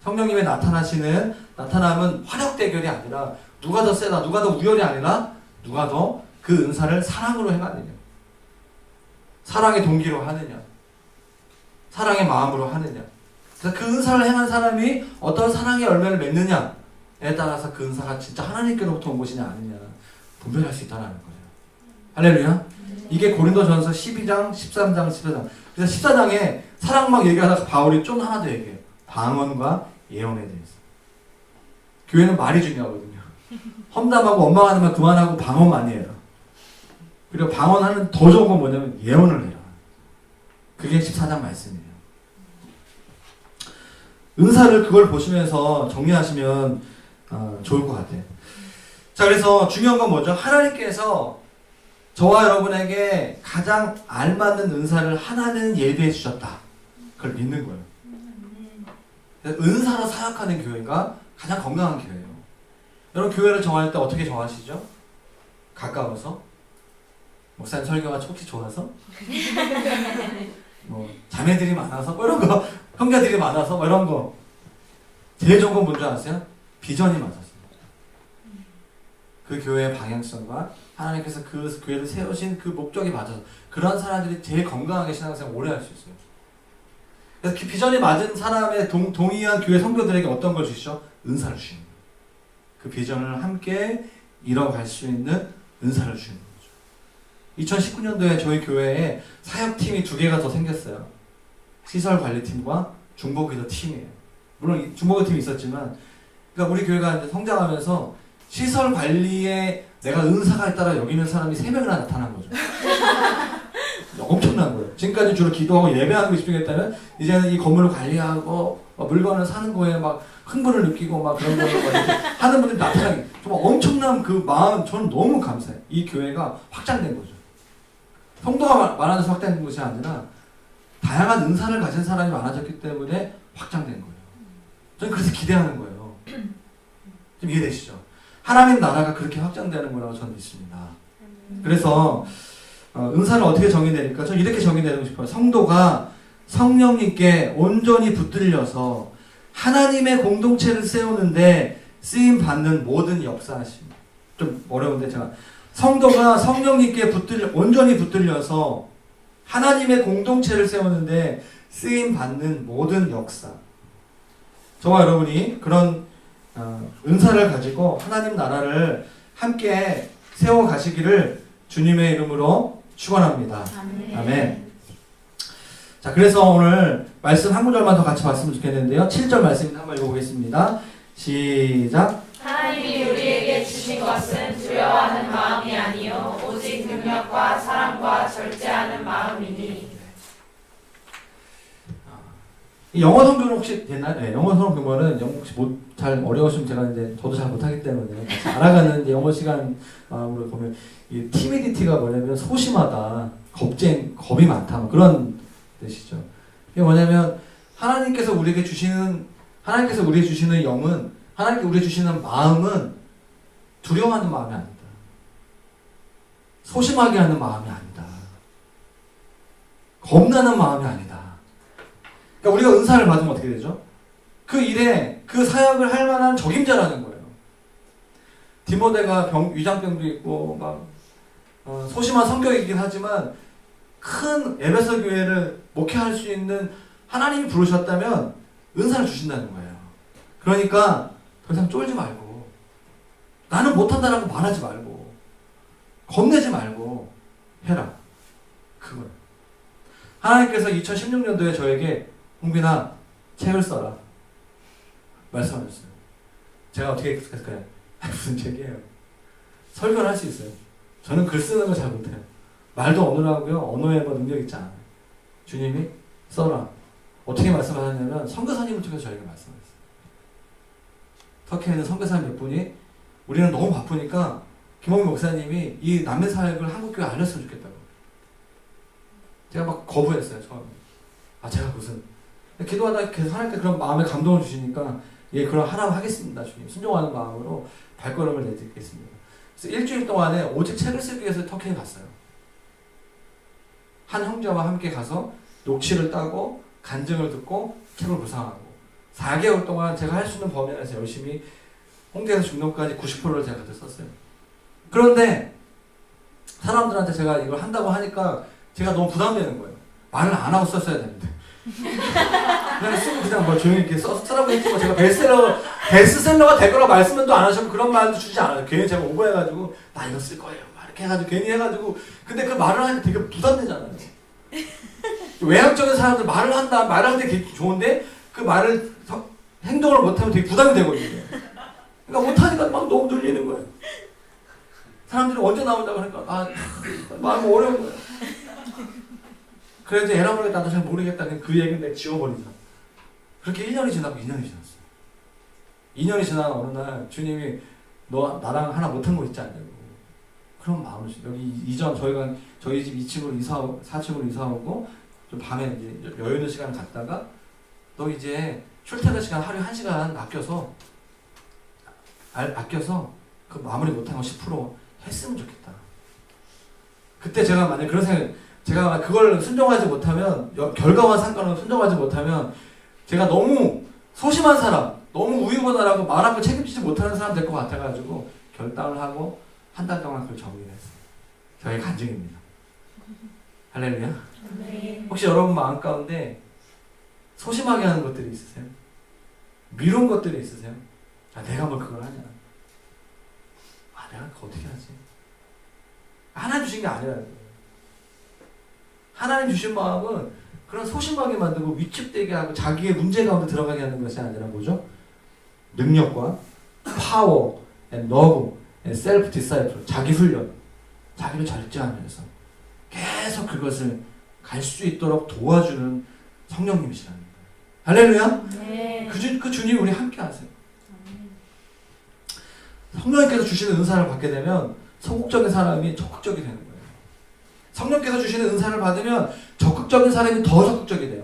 성령님의 나타남은 화력 대결이 아니라 누가 더 세다, 누가 더 우열이 아니라 누가 더 그 은사를 사랑으로 행하느냐, 사랑의 동기로 하느냐, 사랑의 마음으로 하느냐. 그래서 그 은사를 행한 사람이 어떤 사랑의 열매를 맺느냐에 따라서 그 은사가 진짜 하나님께로부터 온 것이냐 아니냐 분별할 수 있다는 거예요. 할렐루야. 이게 고린도전서 12장, 13장, 14장. 그래서 14장에 사랑 막 얘기하다가 바울이 좀 하나 더 얘기해요. 방언과 예언에 대해서. 교회는 말이 중요하거든요. 험담하고 원망하는 말 그만하고 방언 많이 해라. 그리고 방언하는 더 좋은 건 뭐냐면 예언을 해라. 그게 14장 말씀이에요. 은사를 그걸 보시면서 정리하시면 좋을 것 같아요. 자, 그래서 중요한 건 뭐죠? 하나님께서 저와 여러분에게 가장 알맞는 은사를 하나는 예비해 주셨다. 그걸 믿는 거예요. 은사로 사역하는 교회가 가장 건강한 교회예요. 여러분 교회를 정할 때 어떻게 정하시죠? 가까워서? 목사님 설교가 혹시 좋아서? 뭐 자매들이 많아서? 뭐 이런 거. 형제들이 많아서? 뭐 이런 거. 제일 좋은 건 뭔지 아세요? 비전이 맞았어요. 그 교회의 방향성과 하나님께서 그 교회를 세우신 그 목적이 맞아서 그런 사람들이 제일 건강하게 신앙생활 오래 할 수 있어요. 그래서 그 비전이 맞은 사람의 동의한 교회 성도들에게 어떤 걸 주시죠? 은사를 주시는 거예요. 그 비전을 함께 이뤄갈 수 있는 은사를 주시는 거죠. 2019년도에 저희 교회에 사역팀이 2개가 더 생겼어요. 시설관리팀과 중보기도 팀이에요. 물론 중보기도 팀이 있었지만, 그러니까 우리 교회가 이제 성장하면서 시설관리에 내가 은사가 있다라 여기는 사람이 3명이나 나타난 거죠. 엄청난 거예요. 지금까지 주로 기도하고 예배하는 게 집중했다면 이제는 이 건물을 관리하고 물건을 사는 거에 막 흥분을 느끼고 막 그런 거를 막 이렇게 하는 분들이 나타나게 정말 엄청난 그 마음 저는 너무 감사해요. 이 교회가 확장된 거죠. 성도가 많아져서 확장된 것이 아니라 다양한 은사를 가진 사람이 많아졌기 때문에 확장된 거예요. 저는 그래서 기대하는 거예요. 좀 이해되시죠? 하나님 나라가 그렇게 확장되는 거라고 저는 믿습니다. 그래서 은사를 어떻게 정의내릴까? 저는 이렇게 정의내고 싶어요. 성도가 성령님께 온전히 붙들려서 하나님의 공동체를 세우는데 쓰임받는 모든 역사하심. 좀 어려운데 제가 성도가 성령님께 온전히 붙들려서 하나님의 공동체를 세우는데 쓰임받는 모든 역사. 저와 여러분이 그런 은사를 가지고 하나님 나라를 함께 세워가시기를 주님의 이름으로 축원합니다. 아멘. 아멘. 자, 그래서 오늘 말씀 한 구절만 더 같이 봤으면 좋겠는데요. 7절 말씀 한번 읽어보겠습니다. 시작. 하나님이 우리에게 주신 것은 두려워하는 마음이 아니요 오직 능력과 사랑과 절제하는 마음이니. 영어 성경은 혹시 되나요? 네, 영어 성경은 혹시 잘 어려우시면 제가 이제 저도 잘 못하기 때문에 같이 알아가는 이제 영어 시간으로 보면 이 티미디티가 뭐냐면 소심하다, 겁이 많다 뭐 그런 뜻이죠. 이게 뭐냐면 하나님께서 우리에게 주시는 영은 하나님께 우리에게 주시는 마음은 두려워하는 마음이 아니다. 소심하게 하는 마음이 아니다. 겁나는 마음이 아니다. 그러니까 우리가 은사를 받으면 어떻게 되죠? 그 일에 그 사역을 할 만한 적임자라는 거예요. 디모데가 위장병도 있고 막 소심한 성격이긴 하지만 큰 에베소 교회를 목회할 수 있는 하나님이 부르셨다면 은사를 주신다는 거예요. 그러니까 더 이상 쫄지 말고 나는 못한다라고 말하지 말고 겁내지 말고 해라. 그거예요. 하나님께서 2016년도에 저에게 홍빈아 책을 써라 말씀하셨어요. 제가 어떻게 했을까요? 무슨 책이에요? 설교를 할 수 있어요. 저는 글 쓰는 거 잘 못해요. 말도 언어라고요. 언어에 뭐 능력 있지 않아요. 주님이 써라. 어떻게 말씀하셨냐면 선교사님을 통해서 저에게 말씀하셨어요. 터키에 있는 선교사님 몇 분이 우리는 너무 바쁘니까 김홍민 목사님이 이 남매 사역을 한국교회에 알렸으면 좋겠다고. 제가 막 거부했어요. 처음에. 제가 무슨 기도하다 계속 하나님께 그런 마음의 감동을 주시니까 예, 그럼 하라고 하겠습니다. 주님. 순종하는 마음으로 발걸음을 내딛겠습니다. 그래서 일주일 동안에 오직 책을 쓰기 위해서 터키에 갔어요. 한 형제와 함께 가서 녹취를 따고 간증을 듣고 책을 구상하고 4개월 동안 제가 할 수 있는 범위 안에서 열심히 홍대에서 중동까지 90%를 제가 그때 썼어요. 그런데 사람들한테 제가 이걸 한다고 하니까 제가 너무 부담되는 거예요. 말을 안 하고 썼어야 되는데. 그냥 쓰고 그냥 뭐 조용히 이렇게 쓰라고 했지만 제가 베스트셀러가 될 거라고 말씀도 안 하시고 그런 말도 주지 않아요. 괜히 제가 오버해가지고 나 이거 쓸 거예요. 막 이렇게 해가지고 괜히 해가지고 근데 그 말을 하니까 되게 부담되잖아요. 외향적인 사람들 말을 하는데 되게 좋은데 그 말을 행동을 못하면 되게 부담이 되거든요. 그러니까 못하니까 막 너무 눌리는 거예요. 사람들이 언제 나온다고 하니까 마음이 어려운 거예요. 그래서 애랑 모르겠다, 나도 잘 모르겠다. 그 얘기는 내가 지워버리자. 그렇게 1년이 지나고 2년이 지났어요. 2년이 지난 어느 날 주님이 너 나랑 하나 못한 거 있지 않냐고. 그런 마음을 여기 이전 저희 집 2층으로 4층으로 이사 오고 좀 밤에 이제 여유 있는 시간 갔다가 너 이제 출퇴근 시간 하루에 1시간 아껴서 그 마무리 못한 거 10% 했으면 좋겠다. 그때 제가 만약 그런 생각, 제가 그걸 순종하지 못하면 결과와 상관없이 순종하지 못하면 제가 너무 소심한 사람, 너무 우유부단하고 말하고 책임지지 못하는 사람 될 것 같아가지고 결단을 하고 한 달 동안 그걸 정리를 했어요. 저의 간증입니다. 할렐루야. 혹시 여러분 마음 가운데 소심하게 하는 것들이 있으세요? 미룬 것들이 있으세요? 내가 뭘 그걸 하냐? 내가 그거 어떻게 하지? 하나님 주신 게 아니라는 거예요. 하나님 주신 마음은 그런 소심하게 만들고 위축되게 하고 자기의 문제 가운데 들어가게 하는 것이 아니라 뭐죠? 능력과 파워, 러브, 셀프 디사이플, 자기 훈련, 자기를 절제하면서 계속 그것을 갈 수 있도록 도와주는 성령님이시라는 거예요. 할렐루야? 네. 그 주님 우리 함께 하세요. 성령님께서 주시는 은사를 받게 되면 소극적인 사람이 적극적이 되는 거예요. 성령께서 주시는 은사를 받으면 적극적인 사람이 더 적극적이 돼요.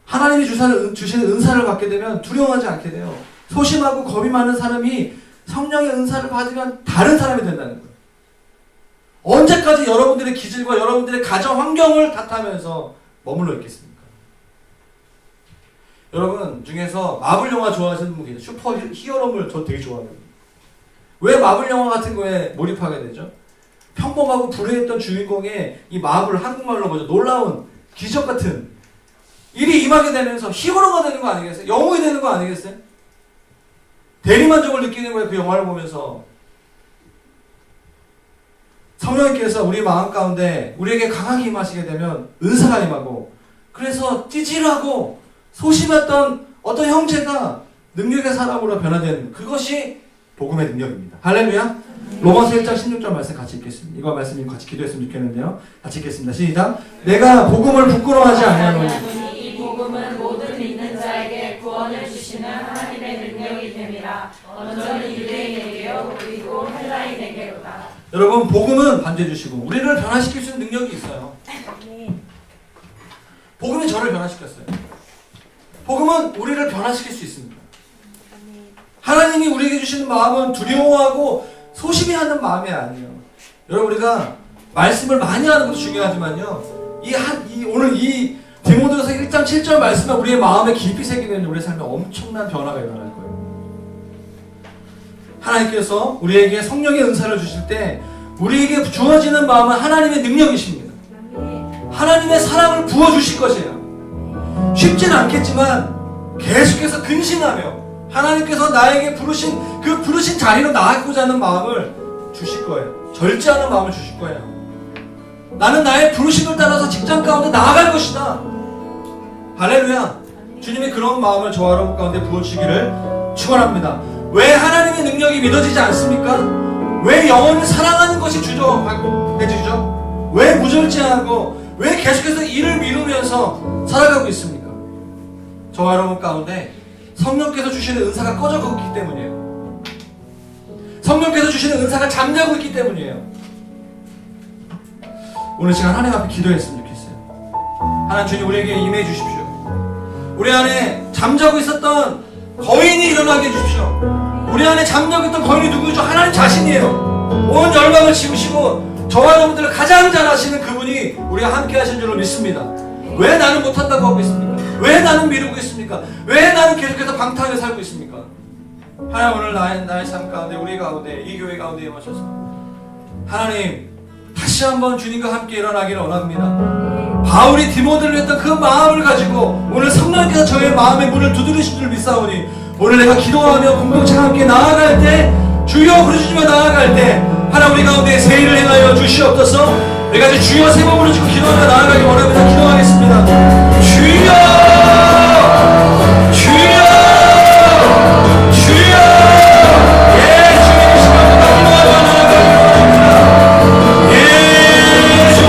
하나님이 주시는 은사를 받게 되면 두려워하지 않게 돼요. 소심하고 겁이 많은 사람이 성령의 은사를 받으면 다른 사람이 된다는 거예요. 언제까지 여러분들의 기질과 여러분들의 가정 환경을 탓하면서 머물러 있겠습니까? 여러분 중에서 마블 영화 좋아하시는 분 계세요? 슈퍼 히어로물 저 되게 좋아해요. 왜 마블 영화 같은 거에 몰입하게 되죠? 평범하고 불우했던 주인공의 이 마블, 한국말로 뭐죠? 놀라운 기적 같은 일이 임하게 되면서 히어로가 되는 거 아니겠어요? 영웅이 되는 거 아니겠어요? 대리만족을 느끼는 거예요. 그 영화를 보면서. 성령님께서 우리 마음 가운데 우리에게 강하게 임하시게 되면 은사가 임하고, 그래서 찌질하고 소심했던 어떤 형제가 능력의 사람으로 변화되는, 그것이 복음의 능력입니다. 할렐루야. 로마서 1장 16절 말씀 같이 읽겠습니다. 이거 말씀 같이 기도했으면 좋겠는데요. 같이 읽겠습니다. 시작. 내가 복음을 부끄러워하지 아니하노니 이 복음은 모든 믿는 자에게 구원을 주시는 하나님의 능력이 됨이라. 먼저는 유대인에게요 그리고 헬라인에게로다. 여러분, 복음은 반대해주시고 우리를 변화시킬 수 있는 능력이 있어요. 복음이 저를 변화시켰어요. 복음은 우리를 변화시킬 수 있습니다. 하나님이 우리에게 주시는 마음은 두려워하고 소심히 하는 마음이 아니에요. 여러분, 우리가 말씀을 많이 하는 것도 중요하지만요, 오늘 이 디모데후서 1장 7절 말씀은 우리의 마음에 깊이 새기면 우리의 삶에 엄청난 변화가 일어날 거예요. 하나님께서 우리에게 성령의 은사를 주실 때 우리에게 주어지는 마음은 하나님의 능력이십니다. 하나님의 사랑을 부어주실 것이에요. 쉽지는 않겠지만 계속해서 근신하며 하나님께서 나에게 부르신 자리로 나아가고자 하는 마음을 주실 거예요. 절제하는 마음을 주실 거예요. 나는 나의 부르심을 따라서 직장 가운데 나아갈 것이다. 할렐루야. 주님이 그런 마음을 저와 여러분 가운데 부어주시기를 축원합니다. 왜 하나님의 능력이 믿어지지 않습니까? 왜 영혼을 사랑하는 것이 주저해지죠? 왜 무절제하고 왜 계속해서 일을 미루면서 살아가고 있습니까? 저와 여러분 가운데 성령께서 주시는 은사가 꺼져가고 있기 때문이에요. 성령께서 주시는 은사가 잠자고 있기 때문이에요. 오늘 시간 하나님 앞에 기도했으면 좋겠어요. 하나님 주님, 우리에게 임해 주십시오. 우리 안에 잠자고 있었던 거인이 일어나게 해주십시오. 우리 안에 잠적했던 거인이 누구죠? 하나님 자신이에요. 온 열방을 지으시고 저와 여러분들을 가장 잘 아시는 그분이 우리가 함께 하신 줄로 믿습니다. 왜 나는 못한다고 하고 있습니까? 왜 나는 미루고 있습니까? 왜 나는 계속해서 방탕하게 살고 있습니까? 하나님 오늘 나의 삶 가운데, 우리 가운데, 이 교회 가운데 임하셔서 하나님 다시 한번 주님과 함께 일어나기를 원합니다. 바울이 디모데를 했던 그 마음을 가지고 오늘 성령께서 저의 마음의 문을 두드리신 줄 믿사오니 오늘 내가 기도하며 공동체와 함께 나아갈 때, 주여 부르짖으며 나아갈 때 하나님 우리 가운데 새 일을 행하여 주시옵소서. 내가 이제 주여 세 번 부르짖고 기도하며 나아가기 원합니다. 기도하겠습니다. 주여, 주여, 주여. 예, 주님 이 시간부터 기도하며 나아가기 원합니다. 예, 주님.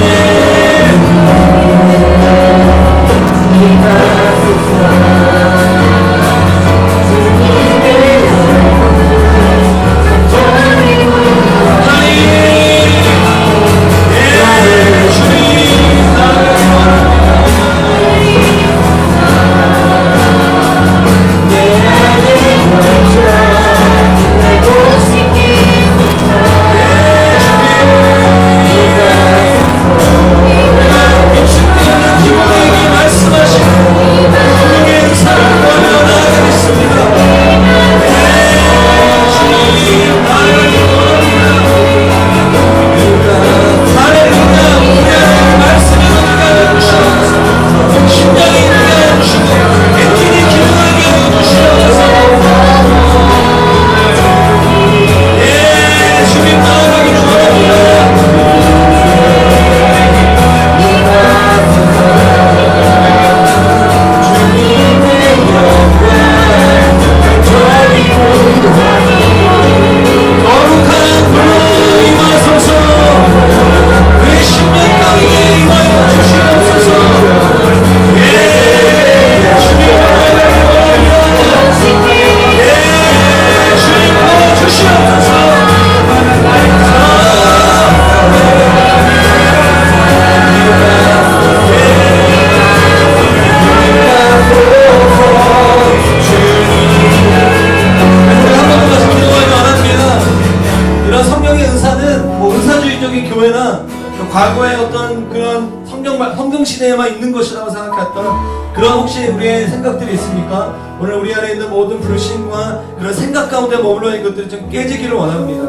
과거의 어떤 그런 성경 시대에만 있는 것이라고 생각했던 그런 혹시 우리의 생각들이 있습니까? 오늘 우리 안에 있는 모든 불신과 그런 생각 가운데 머물러 있는 것들이 좀 깨지기를 원합니다.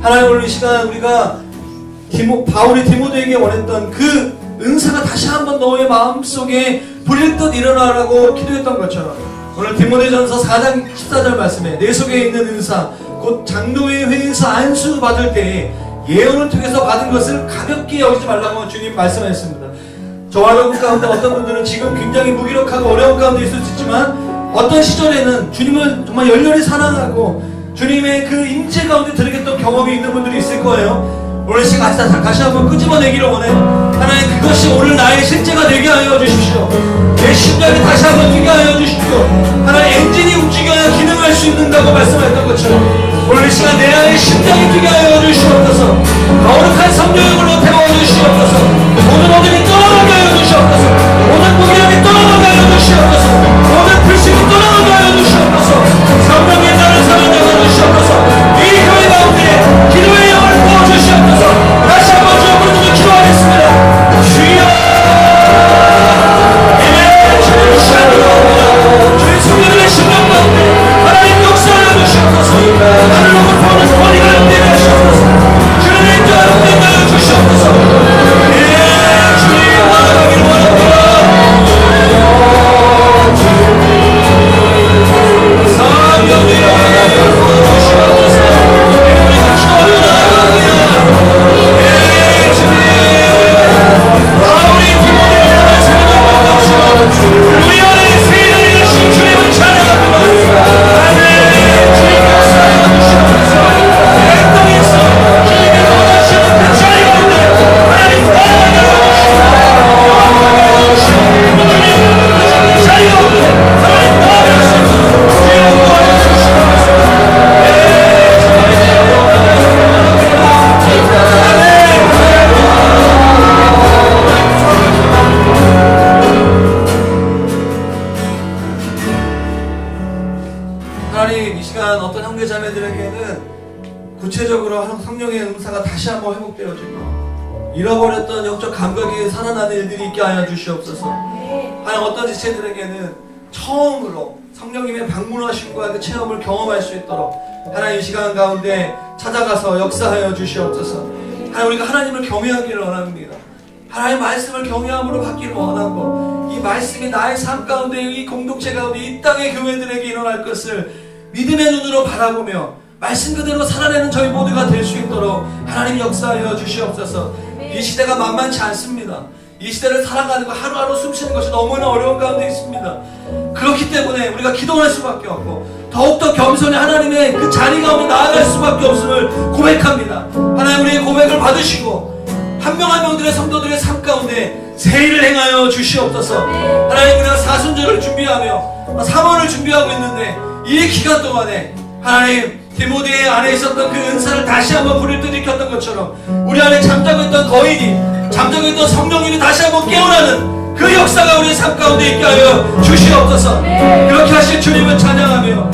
하나님 오늘 이 시간 우리가 바울이 디모데에게 원했던 그 은사가 다시 한번 너의 마음속에 불일 듯 일어나라고 기도했던 것처럼 오늘 디모데전서 4장 14절 말씀에 내 속에 있는 은사 곧 장로의 회에서 안수 받을 때에 예언을 통해서 받은 것을 가볍게 여기지 말라고 주님 말씀하셨습니다. 저와 여러분 가운데 어떤 분들은 지금 굉장히 무기력하고 어려운 가운데 있을 수 있지만 어떤 시절에는 주님을 정말 열렬히 사랑하고 주님의 그 임재 가운데 들어갔던 경험이 있는 분들이 있을 거예요. 오늘 시간 다시 한번 끄집어내기를 원해요. 하나님 그것이 오늘 나의 실제가 되게 하여 주십시오. 내 심장이 다시 한번 뛰게 하여 주십시오. 하나님 엔진이 움직여야 기능할 수 있는다고 말씀하셨던 것처럼 오늘 시간 내 안에 심장이 뛰게 하여 주시옵소서. 거룩한 성령으로 태워 주시옵소서. 모든 어둠이 떠나가게 하여 주시옵소서. 모든 무기력이 떠나가게 하여 주시옵소서. 모든 불신이 떠나가게 하여 주시옵소서. 성령의 나를 사랑하여 주시옵소서. 이 교회 가운데 기도의 영을 부어 주시옵소서. 다시 한번 주여 부르짖어 기도하겠습니다. 주여 주님 시간으로 주의 성령의 심령 가운데 하나님 역사하여 주시옵소서. 하늘로부터 오는 권위가 내려주시옵소서. 주님의 인도하여 주시옵소서. 이 시간 어떤 형제 자매들에게는 구체적으로 성령의 은사가 다시 한번 회복되어지고 잃어버렸던 영적 감각이 살아나는 일들이 있게 하여 주시옵소서. 하나님 어떤 지체들에게는 처음으로 성령님의 방문하심과 그 체험을 경험할 수 있도록 하나님 이 시간 가운데 찾아가서 역사하여 주시옵소서. 하나님 우리가 하나님을 경외하기를 원합니다. 하나님의 말씀을 경외함으로 받기를 원하고 이 말씀이 나의 삶 가운데 이 공동체 가운데 이 땅의 교회들에게 일어날 것을 믿음의 눈으로 바라보며 말씀 그대로 살아내는 저희 모두가 될 수 있도록 하나님 역사하여 주시옵소서. 이 시대가 만만치 않습니다. 이 시대를 살아가는 거 하루하루 숨쉬는 것이 너무나 어려운 가운데 있습니다. 그렇기 때문에 우리가 기도할 수밖에 없고 더욱더 겸손히 하나님의 그 자리 가운데 나아갈 수밖에 없음을 고백합니다. 하나님 우리의 고백을 받으시고 한 명 한 명들의 성도들의 삶 가운데 새 일을 행하여 주시옵소서. 하나님 우리가 사순절을 준비하며 3월을 준비하고 있는데 이 기간 동안에 하나님 디모데 안에 있었던 그 은사를 다시 한번 불을 뜯으켰던 것처럼 우리 안에 잠자고 있던 거인이 잠자고 있던 성령님이 다시 한번 깨어나는 그 역사가 우리의 삶 가운데 있게 하여 주시옵소서. 그렇게 하신 주님을 찬양하며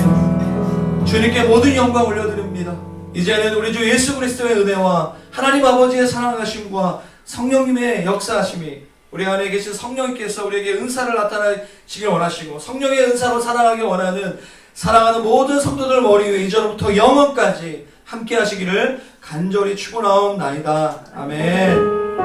주님께 모든 영광 올려드립니다. 이제는 우리 주 예수 그리스도의 은혜와 하나님 아버지의 사랑하심과 성령님의 역사하심이 우리 안에 계신 성령님께서 우리에게 은사를 나타내시길 원하시고 성령의 은사로 살아가기 원하는 사랑하는 모든 성도들 머리 위에 이제부터 영원까지 함께 하시기를 간절히 축원하옵나이다. 아멘.